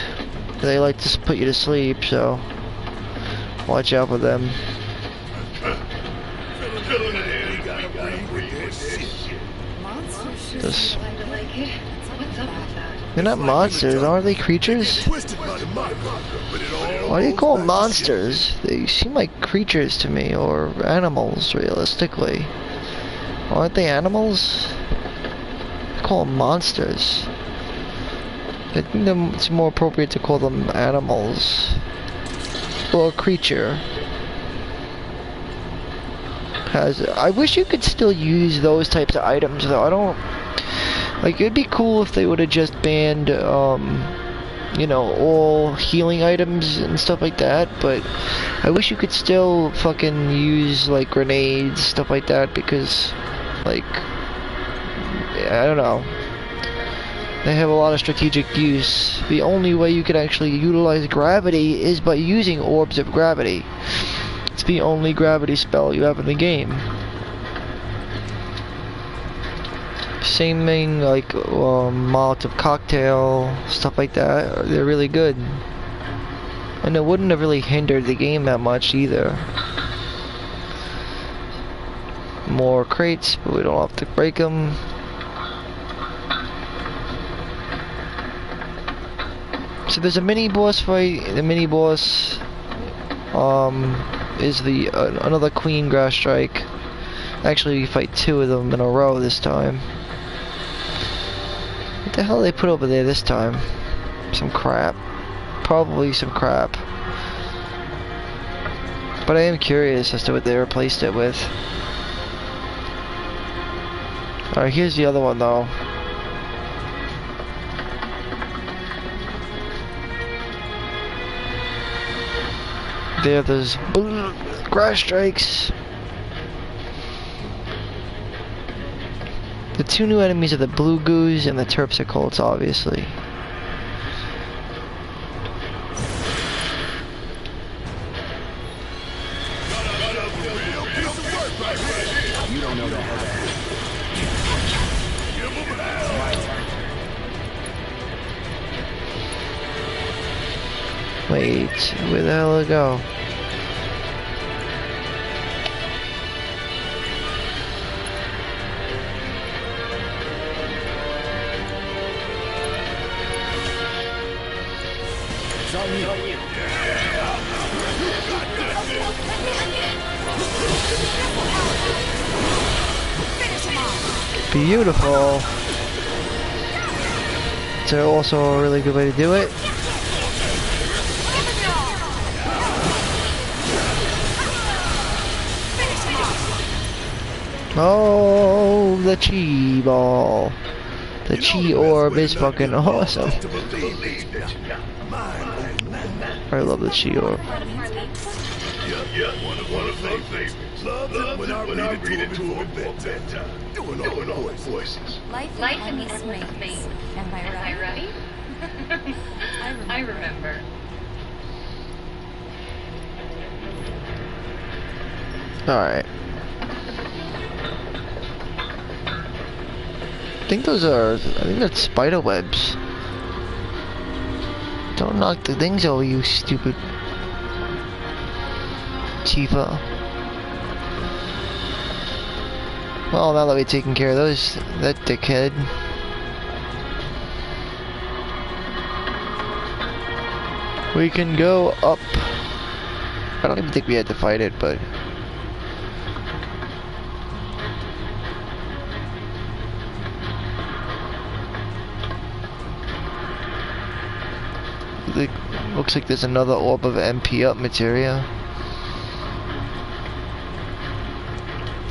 They like to put you to sleep, so watch out for them. Monster This. I like it. What's up with that? They're not monsters, aren't they creatures? Twisted by the mind, but it all Why do you goes call them back to shit. monsters? They seem like creatures to me, or animals, realistically. Aren't they animals? I call them monsters. I think it's more appropriate to call them animals. Or a creature. I wish you could still use those types of items, though. I don't... Like, it'd be cool if they would have just banned, you know, all healing items and stuff like that, but I wish you could still fucking use, like, grenades, stuff like that, because, like, I don't know. They have a lot of strategic use. The only way you could actually utilize gravity is by using orbs of gravity. It's the only gravity spell you have in the game. Same thing like Molotov cocktail, stuff like that. They're really good. And it wouldn't have really hindered the game that much either. More crates, but we don't have to break them. So there's a mini boss fight. The mini boss is the another Queen Grass Strike. Actually, we fight two of them in a row this time. What the hell did they put over there this time? Some crap. Probably some crap. But I am curious as to what they replaced it with. Alright, here's the other one though. There's blue grass strikes. The two new enemies are the blue goos and the terpsicholes, obviously. You don't know that. Wait, where the hell did it go? It's on you. Beautiful. It's also a really good way to do it. Oh, the chi ball. The chi orb is fucking awesome. I love the chi orb. One of those things. Love it when I read it to him before bedtime. Doing all the voices. Life in the space. Am I right? I remember. Alright. I think that's spider webs. Don't knock the things over, you stupid Tifa. Well, now that we've taken care of that dickhead. We can go up. I don't even think we had to fight it, but... Looks like there's another orb of MP up materia.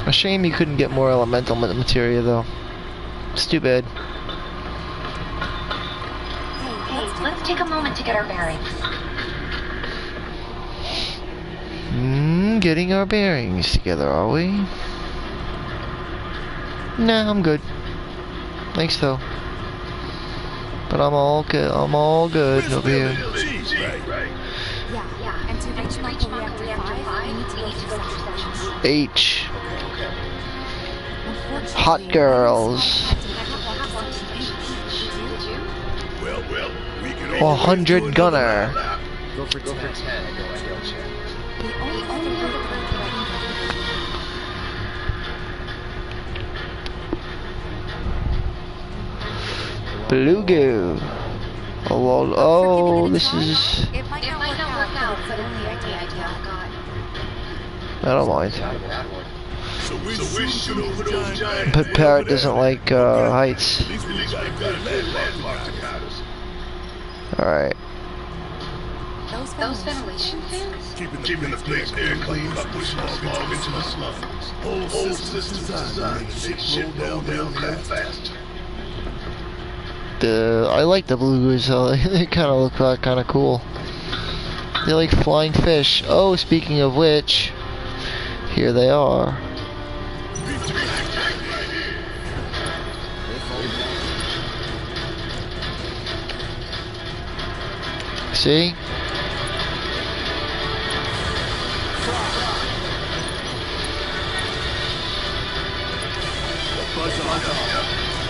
A shame you couldn't get more elemental materia though. It's too bad. Hey, let's take a moment to get our bearings. Getting our bearings together, are we? Nah, I'm good. Thanks though. But I'm all good over here. Yeah, and to reach Michael Reactor 5, we need to go through sections. H. Unfortunately, Hot girls. Well, we can 100 gunner. Go for 10. the only other way to Beluga. Oh, lol. Oh, this is. It might not work out, but it's the only idea I got. I don't mind. So we shoot over those giant. But Parrot doesn't like heights. At least we got a good landmark to guide us. Alright. Those ventilation fans? Keeping the place air clean by pushing the smog into the slums. Whole systems designed to make shit roll down fast. I like the belugas though. They kind of look kind of cool. They're like flying fish. Oh, speaking of which, here they are. See?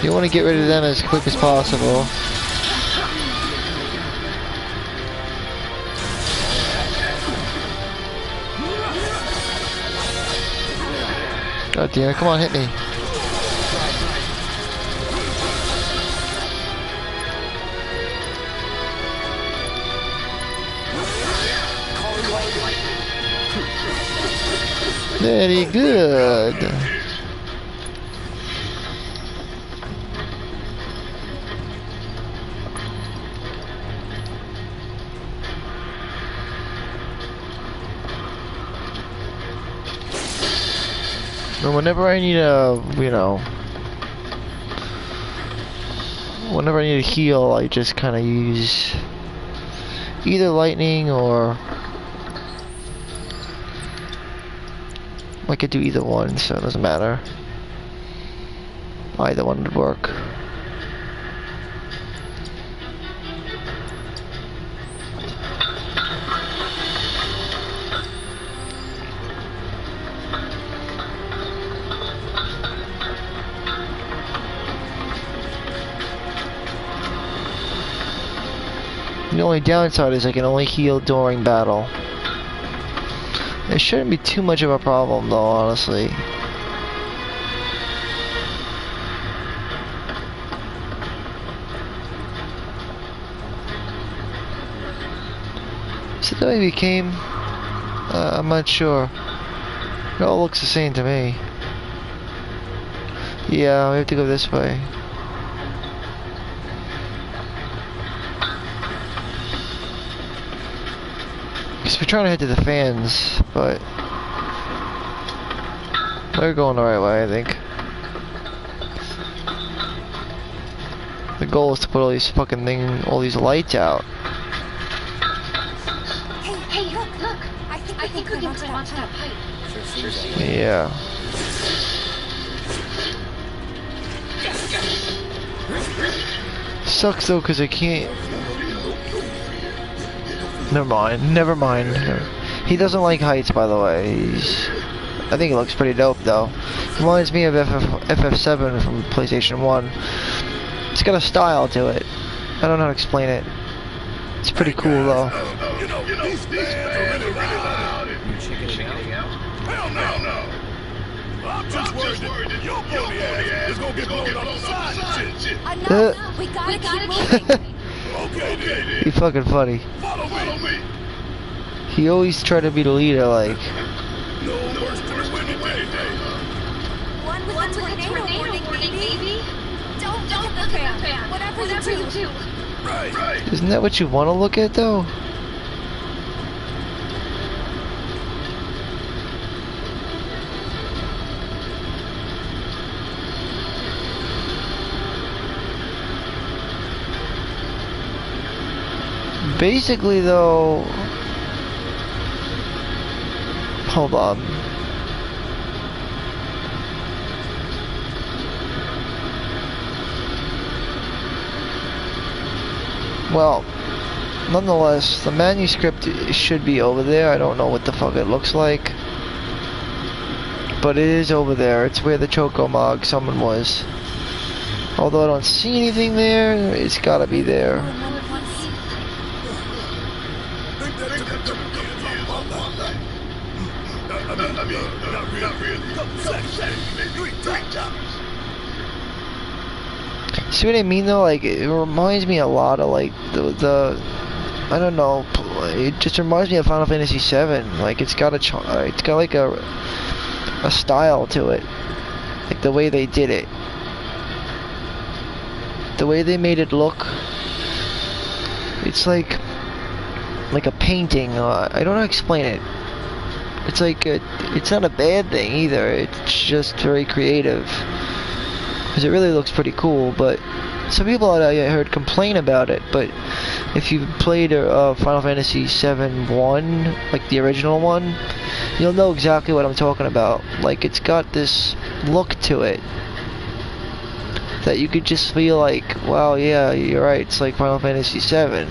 You want to get rid of them as quick as possible. God damn it, come on, hit me. Very good. And whenever I need a, whenever I need a heal, I just kind of use either lightning or I could do either one, so it doesn't matter. Either one would work. The only downside is I can only heal during battle. It shouldn't be too much of a problem though, honestly. So that maybe came? I'm not sure. It all looks the same to me. Yeah, we have to go this way. We're trying to head to the fans, but we're going the right way, I think. The goal is to put all these fucking all these lights out. Hey, look! I think we can climb onto that pipe. Yeah. Sucks though, cause I can't. Never mind. He doesn't like heights, by the way. I think he looks pretty dope, though. Reminds me of FF7 from PlayStation 1. It's got a style to it. I don't know how to explain it. It's pretty cool, though. You know, these fans are really loud. You checking it out? Hell no. I'm just worried that your bony ass is gonna get blown off the side and shit. Enough! We gotta keep moving! Okay, then. He's fucking funny. Follow me. He always tried to be the leader, like. No worse to the winning day. One with a tornado warning, baby! Don't look at the fan! Whatever you do! Right. Isn't that what you want to look at, though? Basically, though, hold on. Well, nonetheless, the manuscript should be over there. I don't know what the fuck it looks like, but it is over there. It's where the Chocomog summon was. Although I don't see anything there, it's gotta be there. See what I mean though? Like it reminds me a lot of like the I don't know. It just reminds me of Final Fantasy VII. Like it's got it's got like a style to it. Like the way they did it, the way they made it look. It's like a painting. I don't know how to explain it. It's like it's not a bad thing either. It's just very creative. Because it really looks pretty cool, but some people I heard complain about it. But if you played Final Fantasy VII 1, like the original one, you'll know exactly what I'm talking about. Like it's got this look to it that you could just feel like, wow, yeah, you're right. It's like Final Fantasy VII,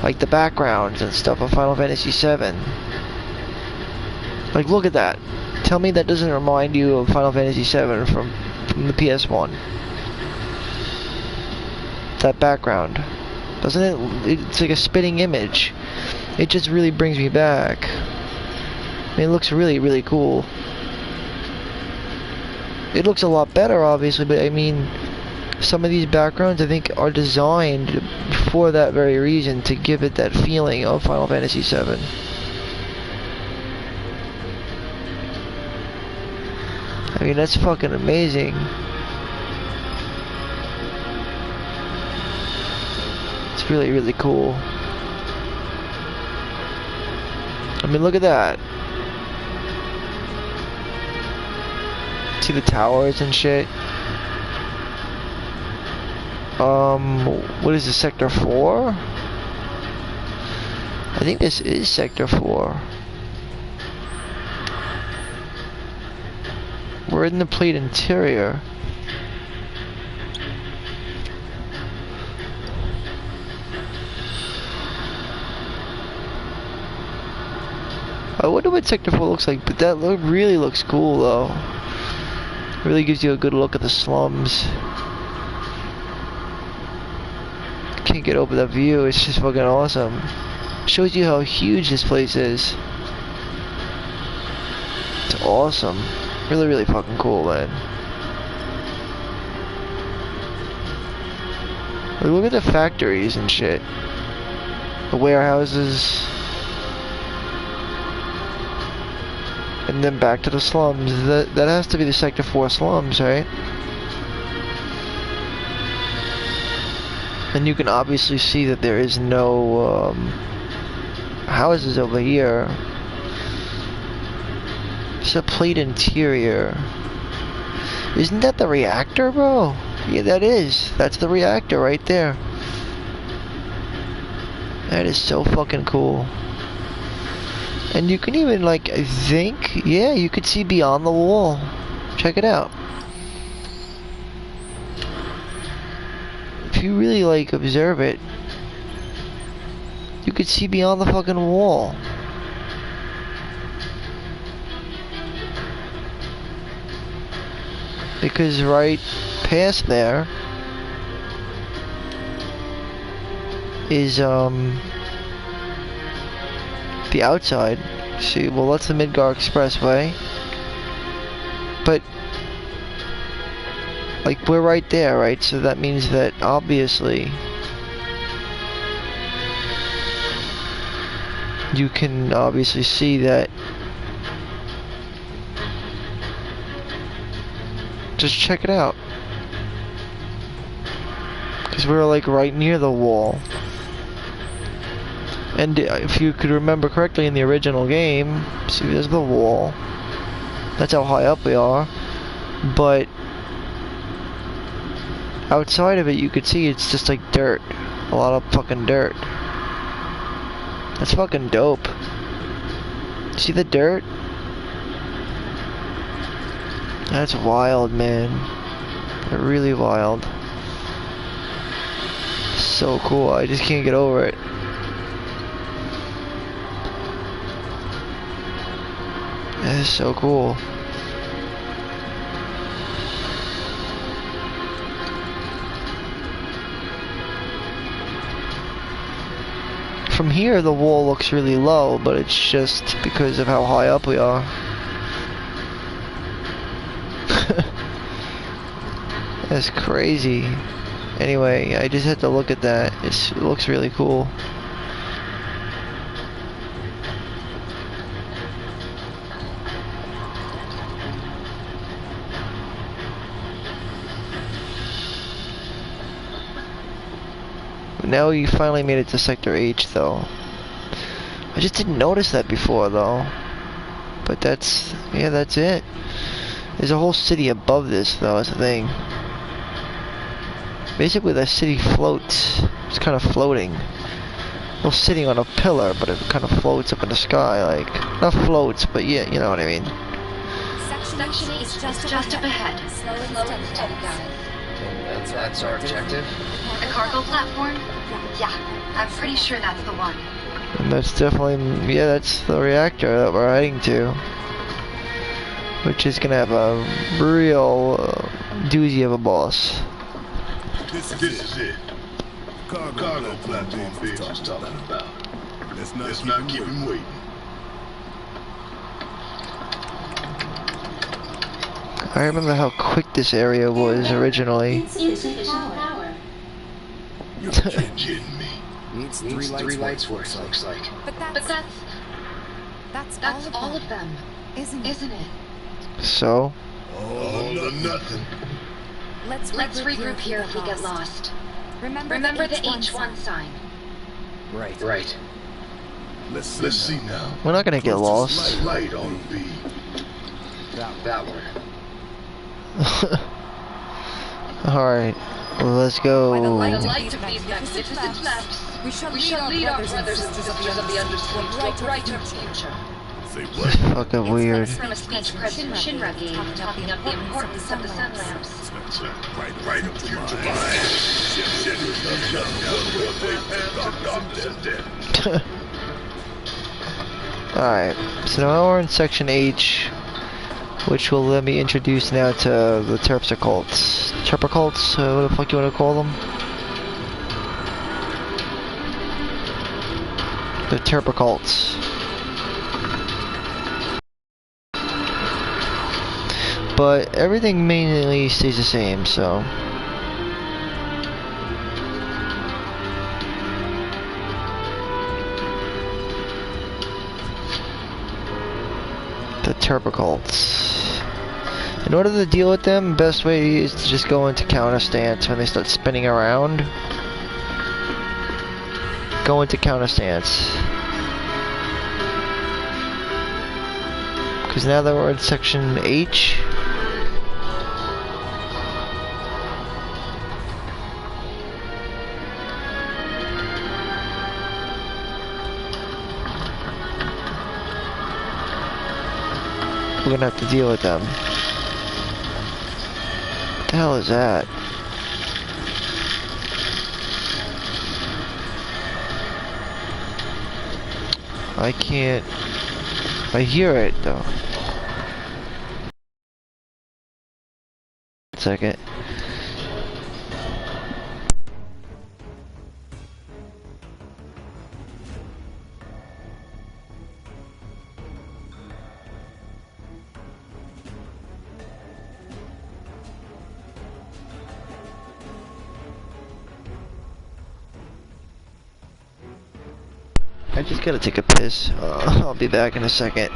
like the backgrounds and stuff of Final Fantasy VII. Like look at that. Tell me that doesn't remind you of Final Fantasy VII from the PS1. That background. Doesn't it? It's like a spitting image. It just really brings me back. I mean, it looks really, really cool. It looks a lot better, obviously, but I mean, some of these backgrounds I think are designed for that very reason, to give it that feeling of Final Fantasy VII. I mean, that's fucking amazing. It's really, really cool. I mean, look at that. See the towers and shit? What is this, Sector 4? I think this is Sector 4. We're in the plate interior. I wonder what Sector 4 looks like, but that really looks cool though. Really gives you a good look at the slums. Can't get over that view, it's just fucking awesome. Shows you how huge this place is. It's awesome. Really, really fucking cool, man. Like, look at the factories and shit. The warehouses. And then back to the slums. That has to be the Sector 4 slums, right? And you can obviously see that there is no houses over here. It's a plate interior. Isn't that the reactor, bro? Yeah, that is. That's the reactor right there. That is so fucking cool. And you can even, like, I think, yeah, you could see beyond the wall. Check it out. If you really, like, observe it, you could see beyond the fucking wall. Because right past there is the outside. See, well, that's the Midgar Expressway, but like we're right there, right? So that means that obviously you can obviously see that. Just check it out, because we're like right near the wall. And if you could remember correctly in the original game, see, there's the wall. That's how high up we are. But outside of it, you could see it's just like dirt. A lot of fucking dirt. That's fucking dope. See the dirt? That's wild, man. Really wild. So cool. I just can't get over it. That is so cool. From here, the wall looks really low, but it's just because of how high up we are. That's crazy. Anyway, I just had to look at that. It looks really cool. Now we finally made it to Sector H, though. I just didn't notice that before, though. But that's it. There's a whole city above this, though, is the thing. Basically, the city floats. It's kind of floating. Well, sitting on a pillar, but it kind of floats up in the sky, like... Not floats, but yeah, you know what I mean. Section 8 is Just up ahead. Slow and steady, guys. That's our objective. The cargo platform? Yeah, I'm pretty sure that's the one. And that's definitely... Yeah, that's the reactor that we're heading to. Which is gonna have a real doozy of a boss. This is it. Cargo platform Biggs was talking about. Let's not keep him waiting. I remember how quick this area was originally. Insufficient power. You're kidding me. Needs three lights worth, looks like. But But that's all of them, isn't isn't it? So? All or nothing. Let's regroup here if we get lost. Remember the H1 sign. Right. Let's see now. We're not gonna get lost. Light on B. That one. Alright, well, let's go. By the light The light of these magnificent maps, we shall lead our brothers and sisters of the Undersea to a brighter future. Say what? Fucking weird. From a speech President Shinra gave talking of the importance of the sun lamps. Right up to your mind. Alright, so now we're in Section H, which will let me introduce now to the Terpsicults. Terpsicults? What the fuck you want to call them? The Terpsicults. But everything mainly stays the same, so... The Terpsicults. In order to deal with them, best way is to just go into counter stance when they start spinning around. Go into counter stance. Because now that we're in Section H, we're gonna have to deal with them. What the hell is that? I can't... I hear it though. Second. I just gotta take a piss. I'll be back in a second.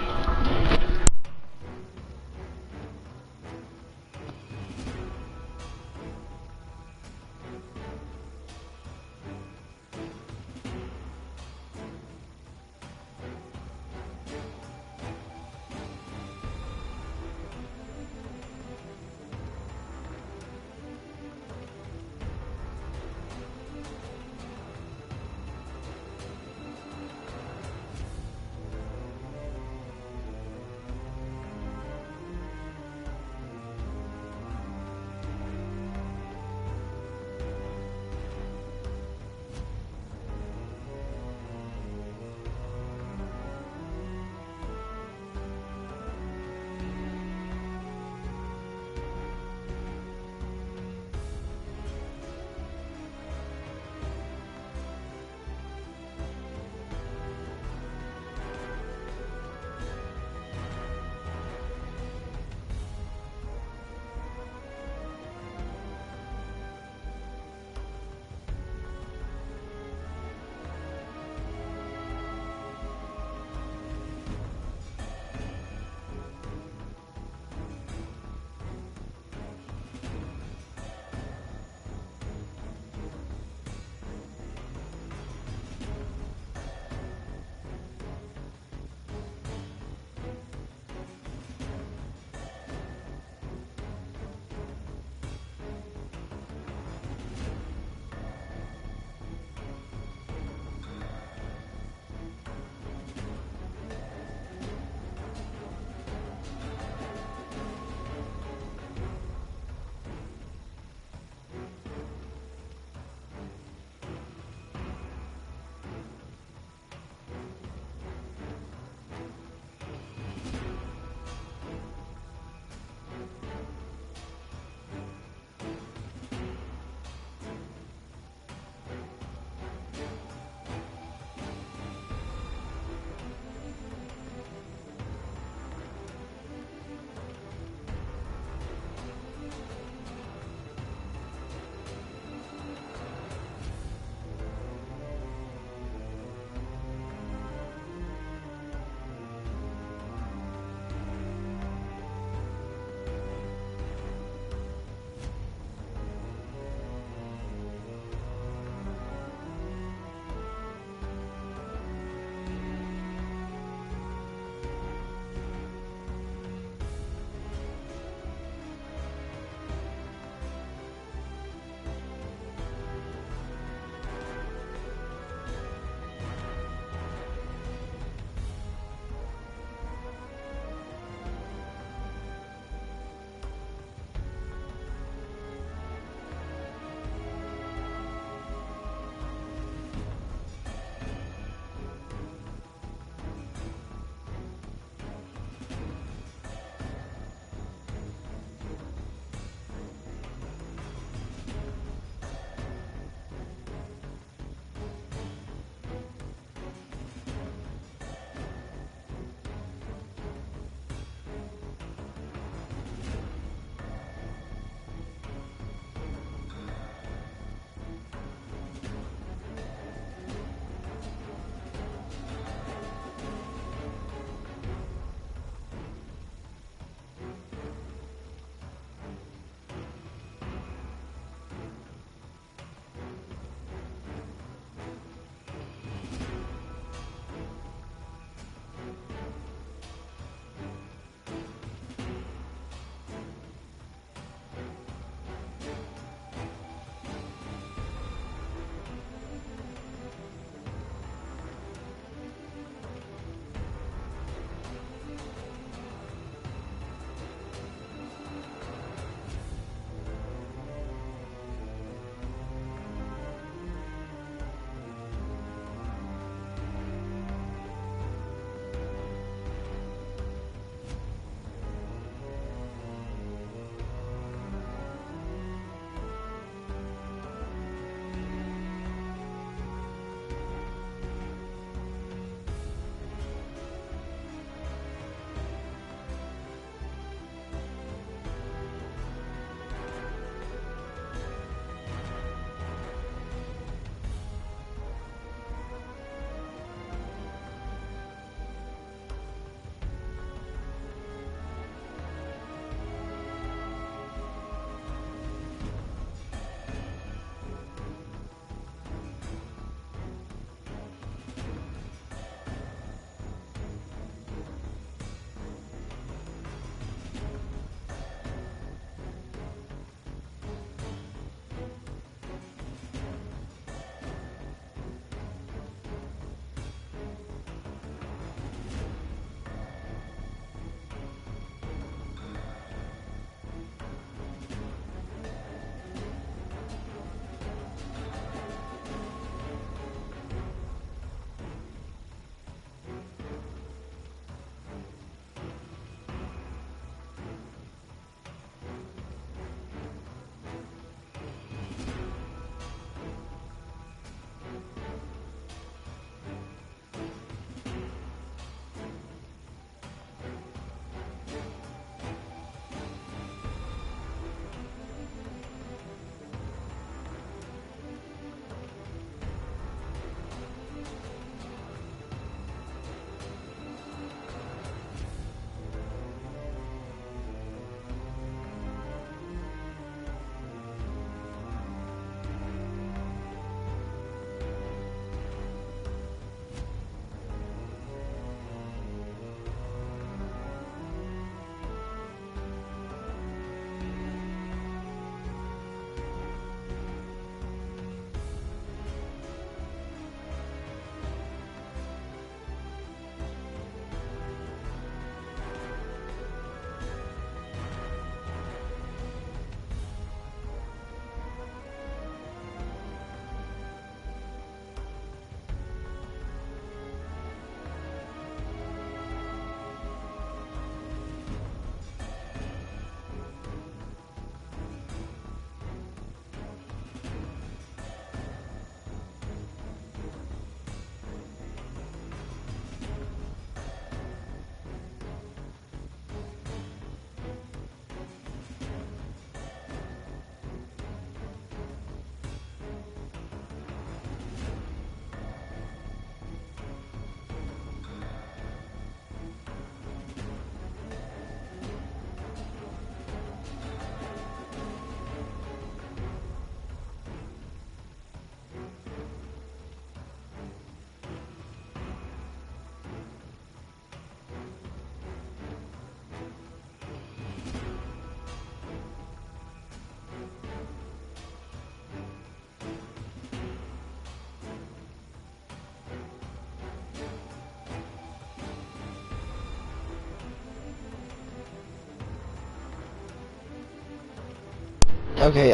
Okay,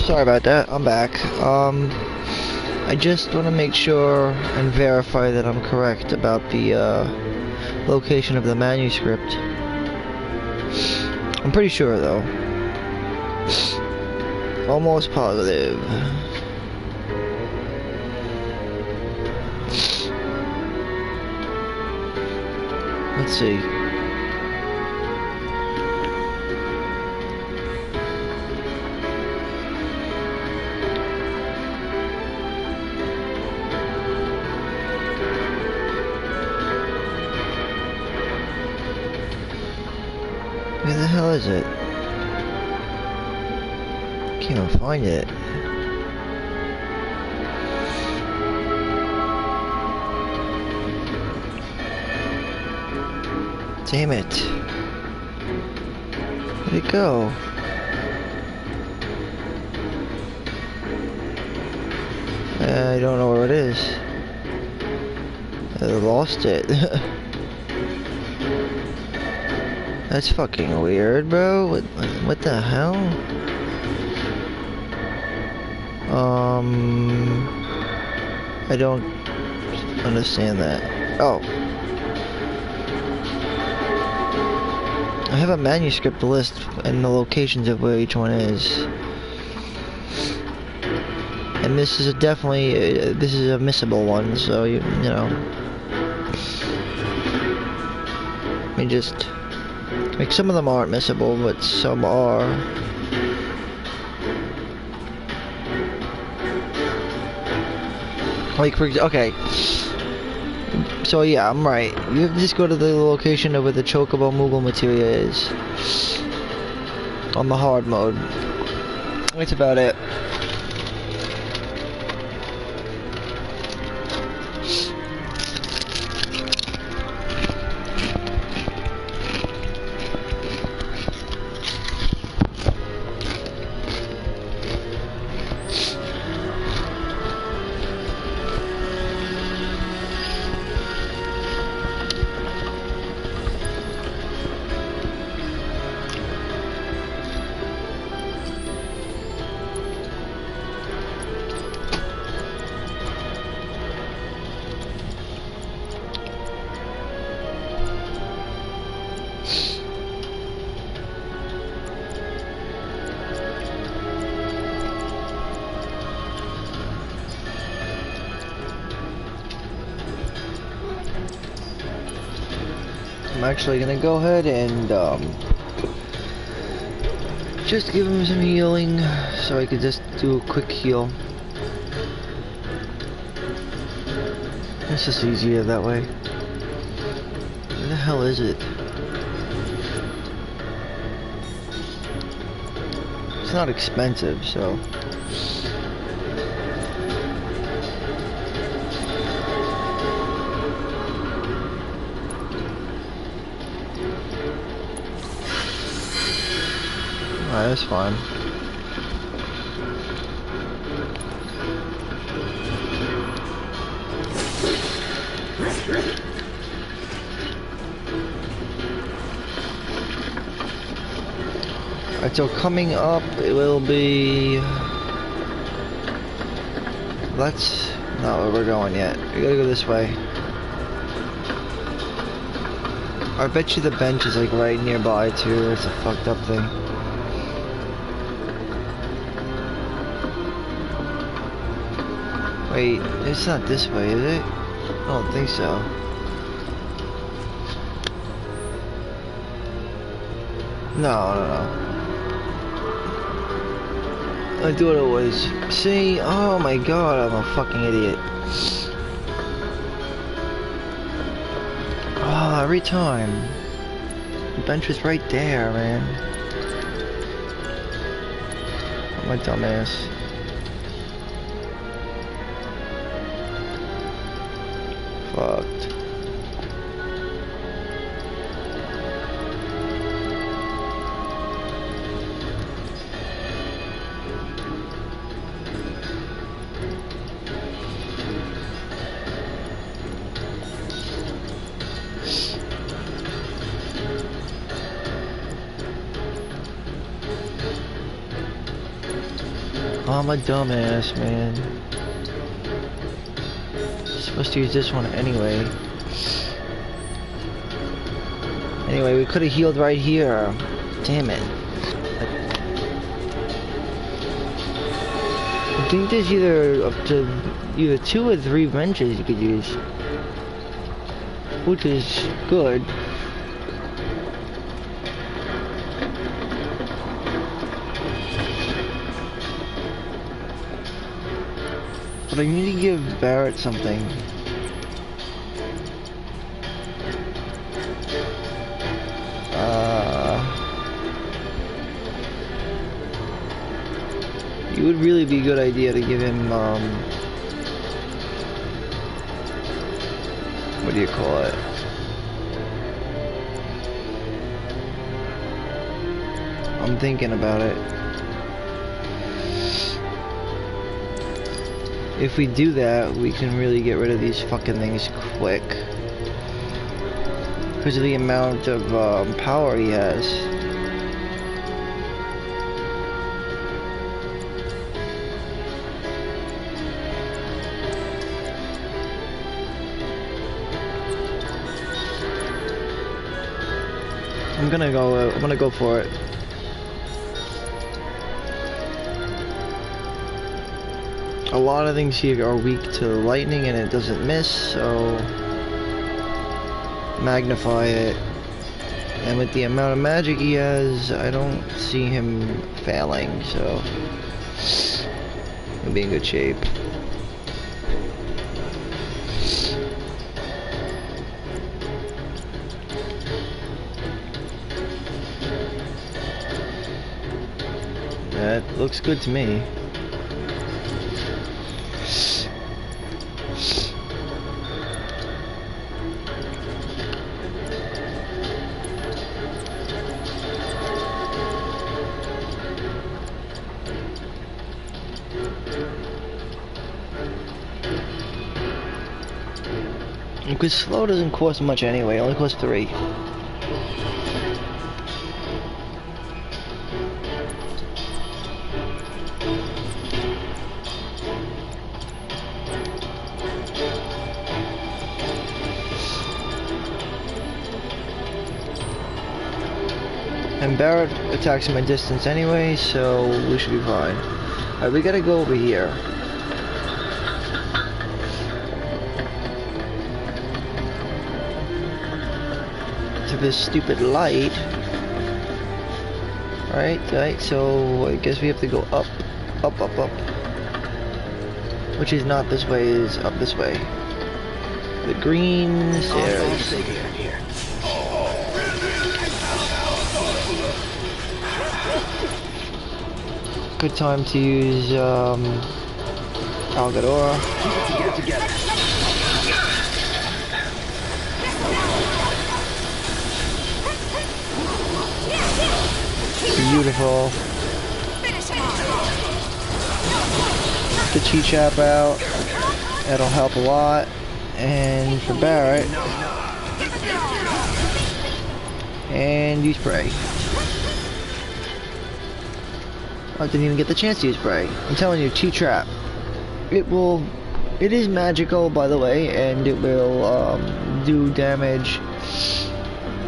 sorry about that. I'm back. I just want to make sure and verify that I'm correct about the, location of the manuscript. I'm pretty sure, though. Almost positive. Let's see. Where the hell is it? Can't even find it. Damn it. Where'd it go? I don't know where it is. I lost it. That's fucking weird, bro. What the hell? I don't understand that. Oh. I have a manuscript list and the locations of where each one is. And this is definitely this is a missable one, so you know. I mean, just like some of them aren't missable, but some are. Like okay. So yeah, I'm right. You have to just go to the location of where the Chocobo Moogle materia is. On the hard mode. That's about it. I'm actually gonna go ahead and just give him some healing so I could just do a quick heal. It's just easier that way. Where the hell is it? It's not expensive, so. Alright, that's fine. Alright, so coming up, it will be... That's not where we're going yet. We gotta go this way. I bet you the bench is like right nearby too. It's a fucked up thing. Wait, it's not this way, is it? I don't think so. No. I thought it was. See? Oh my god, I'm a fucking idiot. Oh, every time. The bench is right there, man. I'm a dumbass. Fucked. Oh, I'm a dumbass, man. Supposed to use this one anyway. Anyway, we could have healed right here. Damn it. I think there's either up to either 2 or 3 benches you could use, which is good. But I need to give Barrett something. It would really be a good idea to give him, what do you call it? I'm thinking about it. If we do that, we can really get rid of these fucking things quick. Because of the amount of power he has. I'm gonna go for it. A lot of things here are weak to lightning and it doesn't miss, so magnify it. And with the amount of magic he has, I don't see him failing, so he'll be in good shape. That looks good to me. Because slow doesn't cost much anyway, it only costs 3. And Barrett attacks him at distance anyway, so we should be fine. Alright, we gotta go over here. To this stupid light. Right, so I guess we have to go up. Up. Which is not this way, is up this way. The green stairs. Good time to use Algadora. Keep it together. Beautiful. Get the Chi-Chap out. That'll help a lot. And for Barrett, and use spray. I didn't even get the chance to use spray. I'm telling you, Chi-Trap. It is magical, by the way, and it will do damage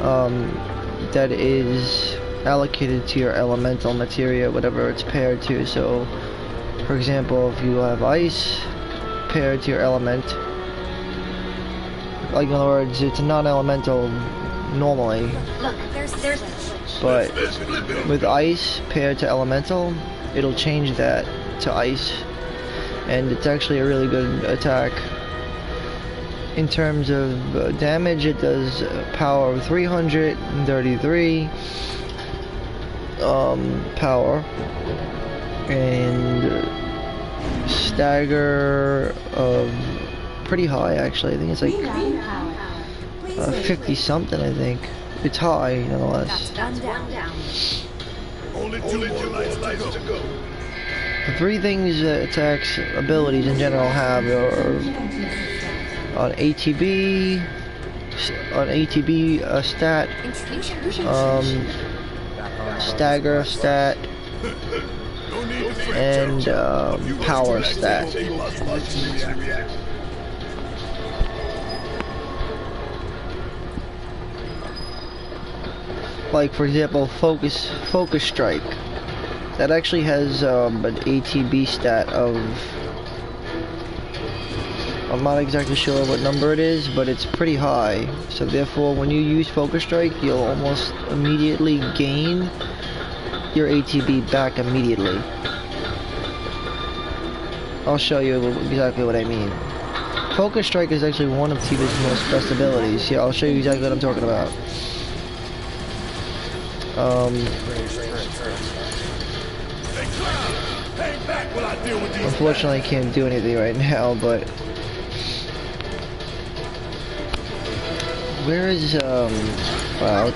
that is allocated to your elemental materia, whatever it's paired to. So, for example, if you have ice paired to your element, like in other words, it's a non-elemental normally. Look, there's But with ice paired to elemental, it'll change that to ice, and it's actually a really good attack. In terms of damage, it does power of 333 power, and stagger of pretty high actually. I think it's like 50 something, I think. It's high, nonetheless. Only two more lights to go. The 3 things attacks abilities in general have are on ATB stat, stagger stat, No need to fret, and Joe. power stat. Like for example, focus strike. That actually has an ATB stat of, I'm not exactly sure what number it is, but it's pretty high. So therefore, when you use focus strike, you'll almost immediately gain your ATB back immediately. I'll show you exactly what I mean. Focus strike is actually one of Tifa's most best abilities. Yeah, I'll show you exactly what I'm talking about. Unfortunately, I can't do anything right now, but where is wow.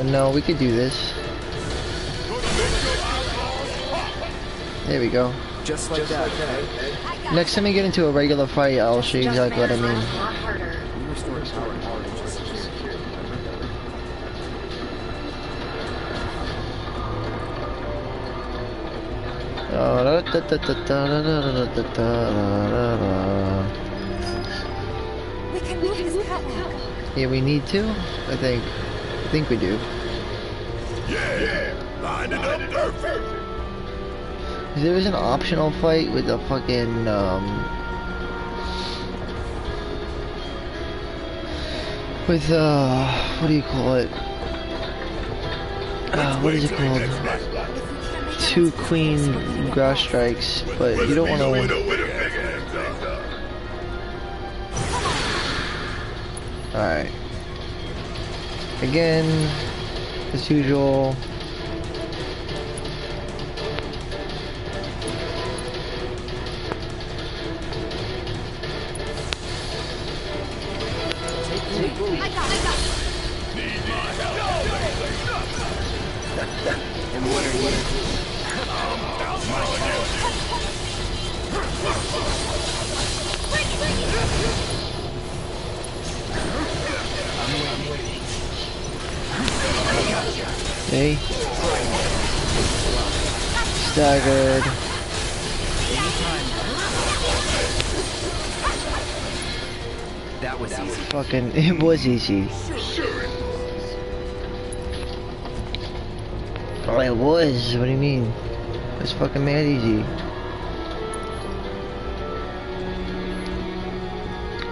No, we could do this. There we go. Just like that. Next time we get into a regular fight, I'll show you exactly what I mean. We restored power and order just security. We can move this catwalk. Yeah, we need to. I think we do. Yeah, line it up perfect. There is an optional fight with a fucking with what do you call it? What is it called? 2 queen grass strikes, but you don't want to. Alright. Again, as usual. Okay. Staggered. That was easy. Fucking, it was easy. Oh, it was. What do you mean? It's fucking mad easy.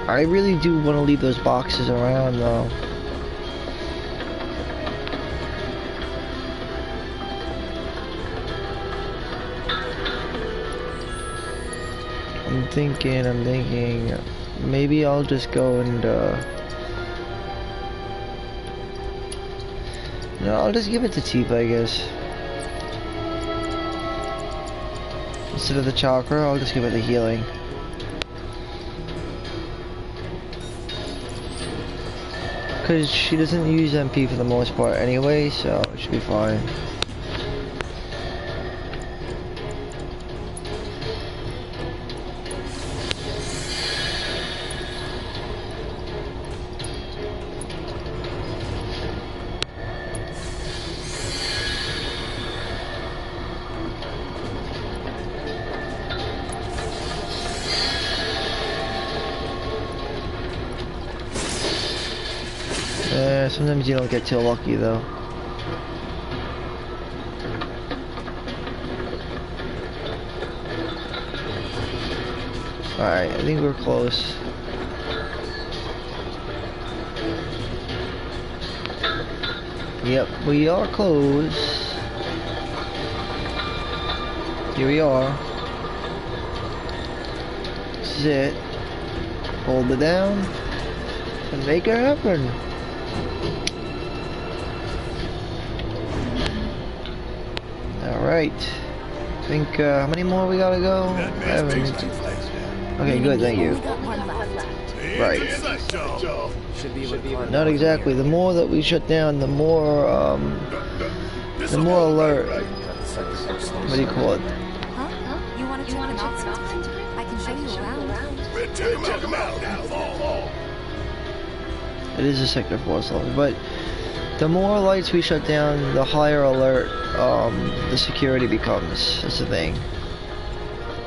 I really do want to leave those boxes around though. I'm thinking, maybe I'll just go and, no, I'll just give it to Tifa, I guess. Instead of the chakra, I'll just give it the healing. Because she doesn't use MP for the most part anyway, so it should be fine. Sometimes you don't get too lucky though. Alright, I think we're close. Yep, we are close. Here we are. This is it. Hold it down and make it happen. Alright. I think, how many more we gotta go? Okay, good, thank you. Right. Should be able to climb. Not exactly. The more that we shut down, the more alert. What do you call it? Huh? You want to check them out? I can show you around. It is a Sector 4 level, but The more lights we shut down, the higher alert the security becomes. That's the thing.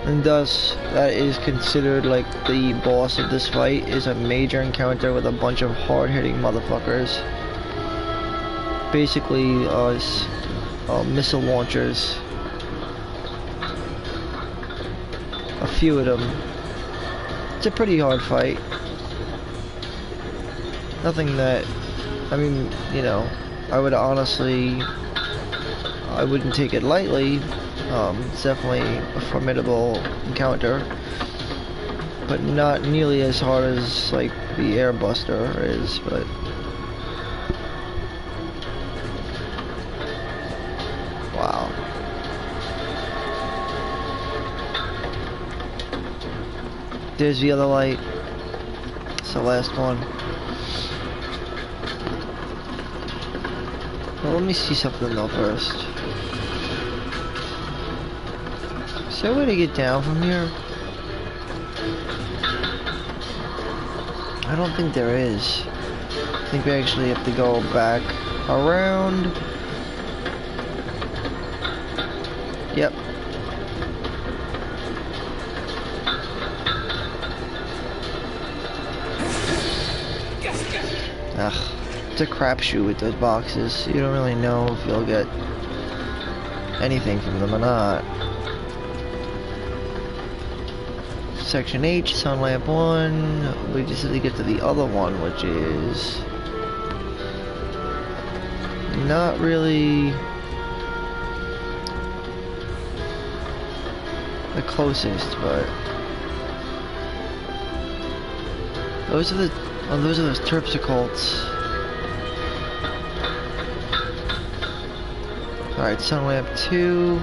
And thus, that is considered like the boss of this fight is a major encounter with a bunch of hard-hitting motherfuckers. Basically, missile launchers. A few of them. It's a pretty hard fight. Nothing that, I mean, you know, I wouldn't take it lightly. It's definitely a formidable encounter, but not nearly as hard as like the Airbuster is. But wow, there's the other light. It's the last one. Well, let me see something though first. Is there a way to get down from here? I don't think there is. I think we actually have to go back around. Yep. Ugh. It's a crapshoot with those boxes. You don't really know if you'll get anything from them or not. Section H, Sun Lamp 1. We just have to get to the other one, which is not really the closest, but those are those terpsicholes. Alright, Sun Lamp 2.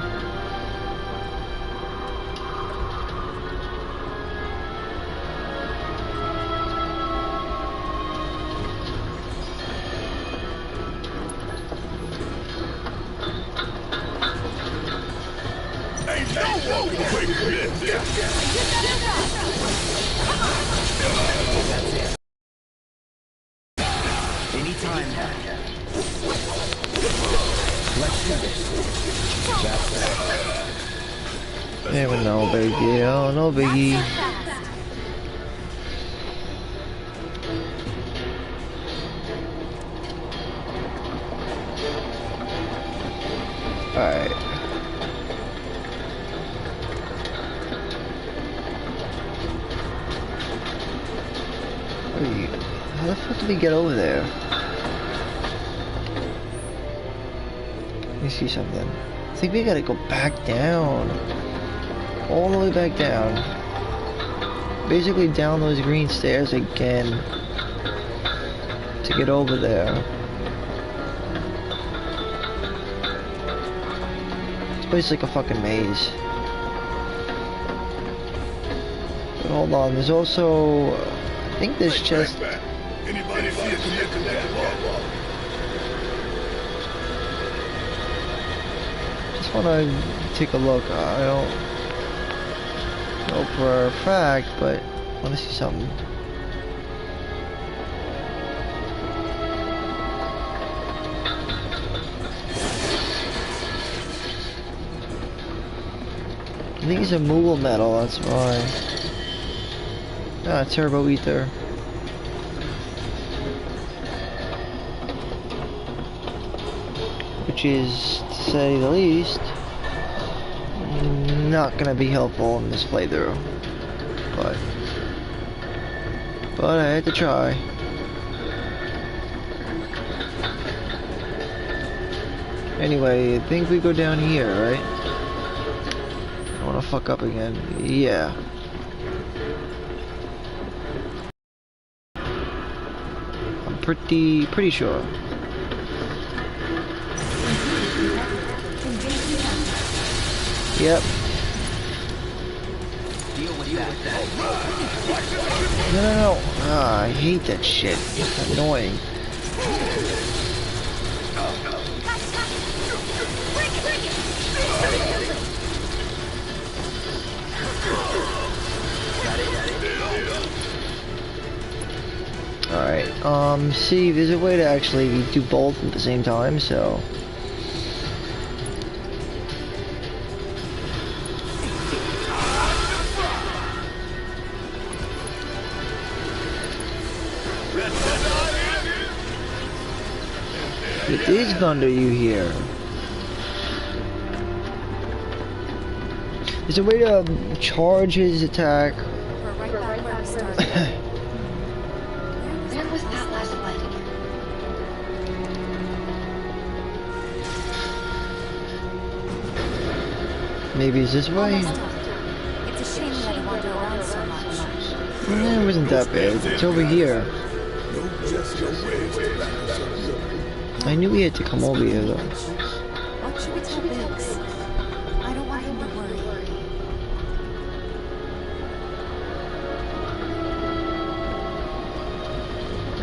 Anytime. Let's do this. Even no big deal, no biggie. Alright. How the fuck did we get over there? Let me see something. I think we gotta go back down. All the way back down. Basically down those green stairs again. To get over there. This place is like a fucking maze. But hold on, there's also... I think this chest... Anybody see a connected wall? Just wanna take a look. I don't know for a fact, but I wanna see something. I think it's a movable metal, that's why. Ah, turbo ether. Which is, to say the least, not gonna be helpful in this playthrough. But I had to try. Anyway, I think we go down here, right? I don't wanna fuck up again. Yeah. I'm pretty sure. Yep. No. Ah, I hate that shit. It's annoying. Alright, see, there's a way to actually do both at the same time, so... It is Thunder you hear. There's a way to charge his attack. We're right back where we started. Where was that last light? Maybe it's this way? Almost done. It's a shame we had to wander around so much. It wasn't that bad. It's over here. I knew we had to come over here though. What should we tell Biggs? I don't want him to worry.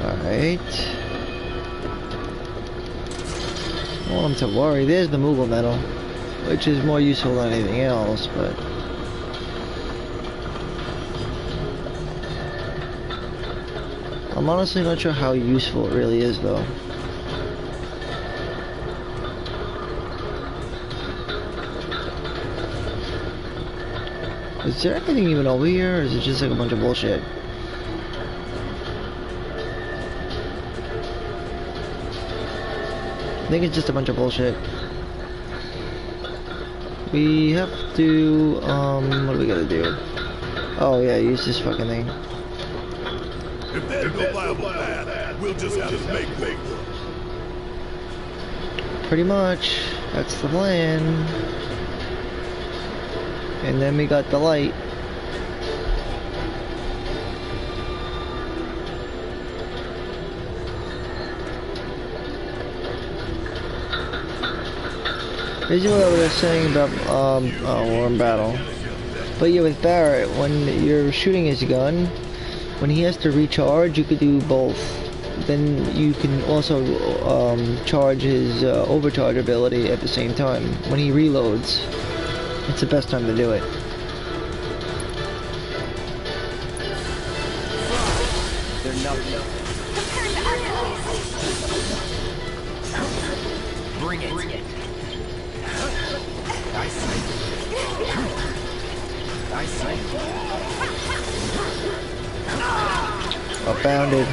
Alright. I don't want him to worry. There's the Moogle medal, which is more useful than anything else, but... I'm honestly not sure how useful it really is though. Is there anything even over here, or is it just like a bunch of bullshit? I think it's just a bunch of bullshit. We have to, what do we gotta do? Oh yeah, use this fucking thing. If there's no viable path, we'll just have to make one. Pretty much, that's the plan. And then we got the light. This is what I was saying about, oh, we're in battle. But yeah, with Barrett, when you're shooting his gun, when he has to recharge, you could do both. Then you can also charge his overcharge ability at the same time. When he reloads, it's the best time to do it. They're nothing. Bring it. I see. I see. Abounded.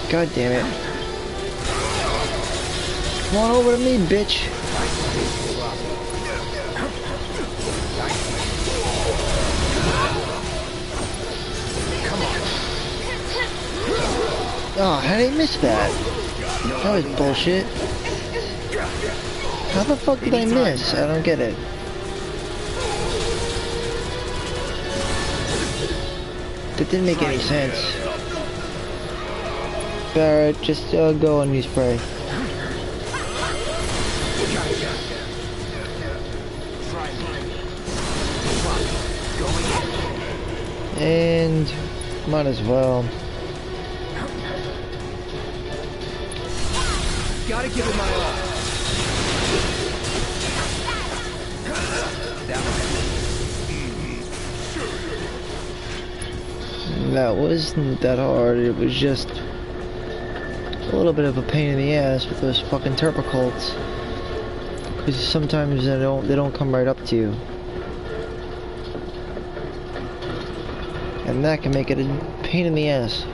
God damn it. Come on over to me, bitch. Oh, how did I miss that? That was bullshit. How the fuck did I miss? I don't get it. That didn't make any sense. Barrett, just go and use spray. And might as well. Gotta give it my all. That wasn't that hard. It was just a little bit of a pain in the ass with those fucking turbocults. Because sometimes they don't come right up to you. And that can make it a pain in the ass.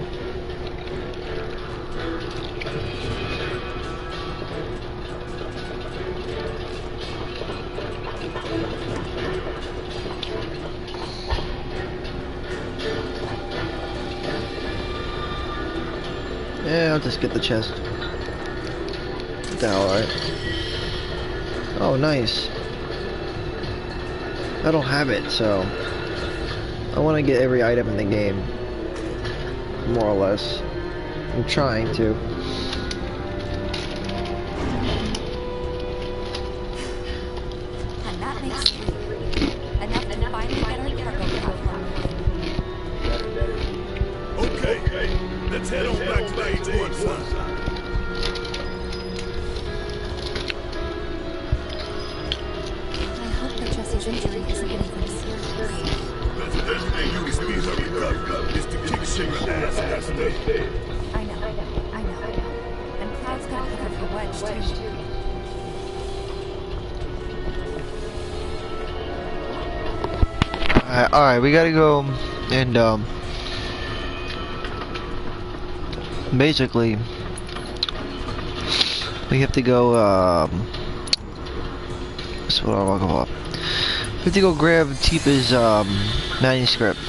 Yeah, I'll just get the chest. Alright. Oh, nice. I don't have it, so I want to get every item in the game. More or less. I'm trying to. And that makes 3. Enough to finally get our cargo platform. Okay, Okay, let's head on back to the H1 side. I hope that Jesse's injury isn't anything serious. That's the thing you can speed up recovery is to kick Sugar ass in that state. I know. And Cloud's got cover for Wedge, too. Alright, we gotta go and basically we have to go that's what I'm looking for. We have to go grab Tipa's manuscript.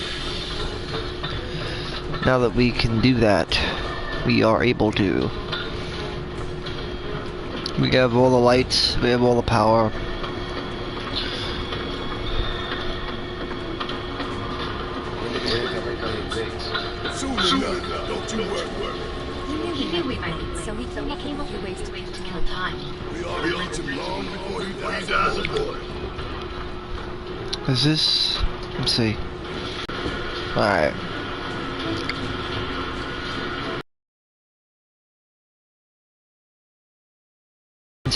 Now that we can do that, we are able to. We have all the lights, we have all the power. Soon enough, don't you worry. He knew we might, So he came up with a few ways to to kill time. We ought to reach him long before he dies aboard. Is this? Let's see. Alright.